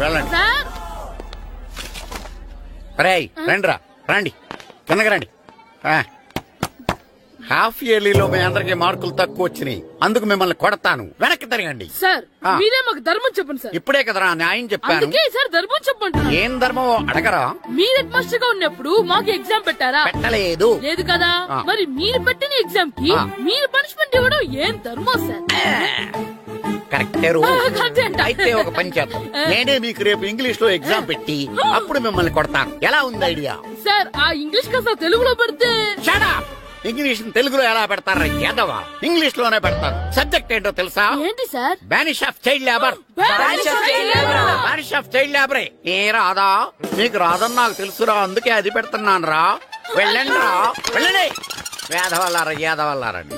వెళ్ళండి. రేయ్, రండిరా, రండి, కిందకి రండి. హాఫ్ ఇయర్లీలో మీ అందరికి మార్కులు తక్కువ వచ్చినాయి. అందుకు మిమ్మల్ని కొడతాను. వెనక్కి తిరగండి. సార్, మీరే మాకు ధర్మం చెప్పండి సార్. ఇప్పుడే కదరా న్యాయం చెప్పాను. అందుకే సార్ ధర్మం చెప్పండి. ఏం ధర్మమో అడగరా? మీరు హెడ్ మాస్టర్ గా ఉన్నప్పుడు మాకు ఎగ్జామ్ పెట్టారా? పెట్టలేదు. లేదు కదా? మరి మీరు పెట్టిన ఎగ్జామ్ కి మీరు పనిష్మెంట్ ఇవ్వడం ఏం ధర్మం సార్? కరెక్టే. అయితే ఒక పని చేద్దాం. నేనే మీకు రేపు ఇంగ్లీష్ లో ఎగ్జామ్ పెట్టి అప్పుడు మిమ్మల్ని కొడతాను. ఎలా ఉంది ఐడియా? సార్, ఆ ఇంగ్లీష్ కాస్త తెలుగులో పెడితే. ఇంగ్లీష్ తెలుగులో ఎలా పెడతారా యాదవా? ఇంగ్లీష్ లోనే పెడతారు. సబ్జెక్ట్ ఏంటో తెలుసా? ఏంటి sir? Banish of child labour. Banish of child లేబరే. ఏ రాదా? నీకు రాదని నాకు తెలుసురా, అందుకే అది పెడుతున్నాను రా. వెళ్ళండి రా, వెళ్ళండి. వేదవల్లారా, యాదవల్లారండి.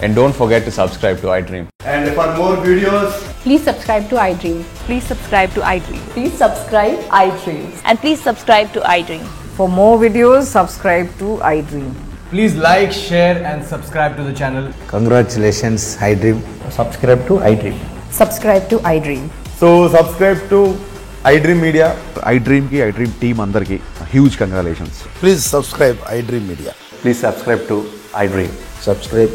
And don't forget to subscribe to iDream. And for more videos, please subscribe to iDream. Please subscribe to iDream. Please subscribe iDream. And please subscribe to iDream. For more videos, subscribe to iDream. Please like, share and subscribe to the channel. Congratulations, iDream. Subscribe to iDream. Subscribe to iDream. So subscribe to iDream Media. iDream ki iDream team andarki huge congratulations. Please subscribe iDream Media. Please subscribe to iDream. Subscribe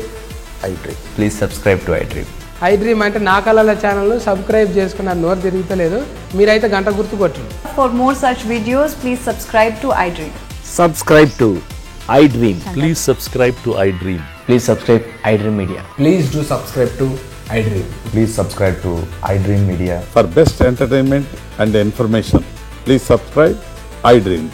iDream. Please subscribe to iDream. iDream అంటే నా కళల ఛానల్ సబ్స్క్రైబ్ చేసుకున్న నోరు తిరుగుతలేదు. మీరైతే గంట గుర్తు కొట్టండి. For more such videos, please subscribe to iDream. Subscribe to iDream. Please subscribe to iDream. Please subscribe iDream Media. Please do subscribe to iDream. Please subscribe to iDream Media. For best entertainment and information, please subscribe iDream.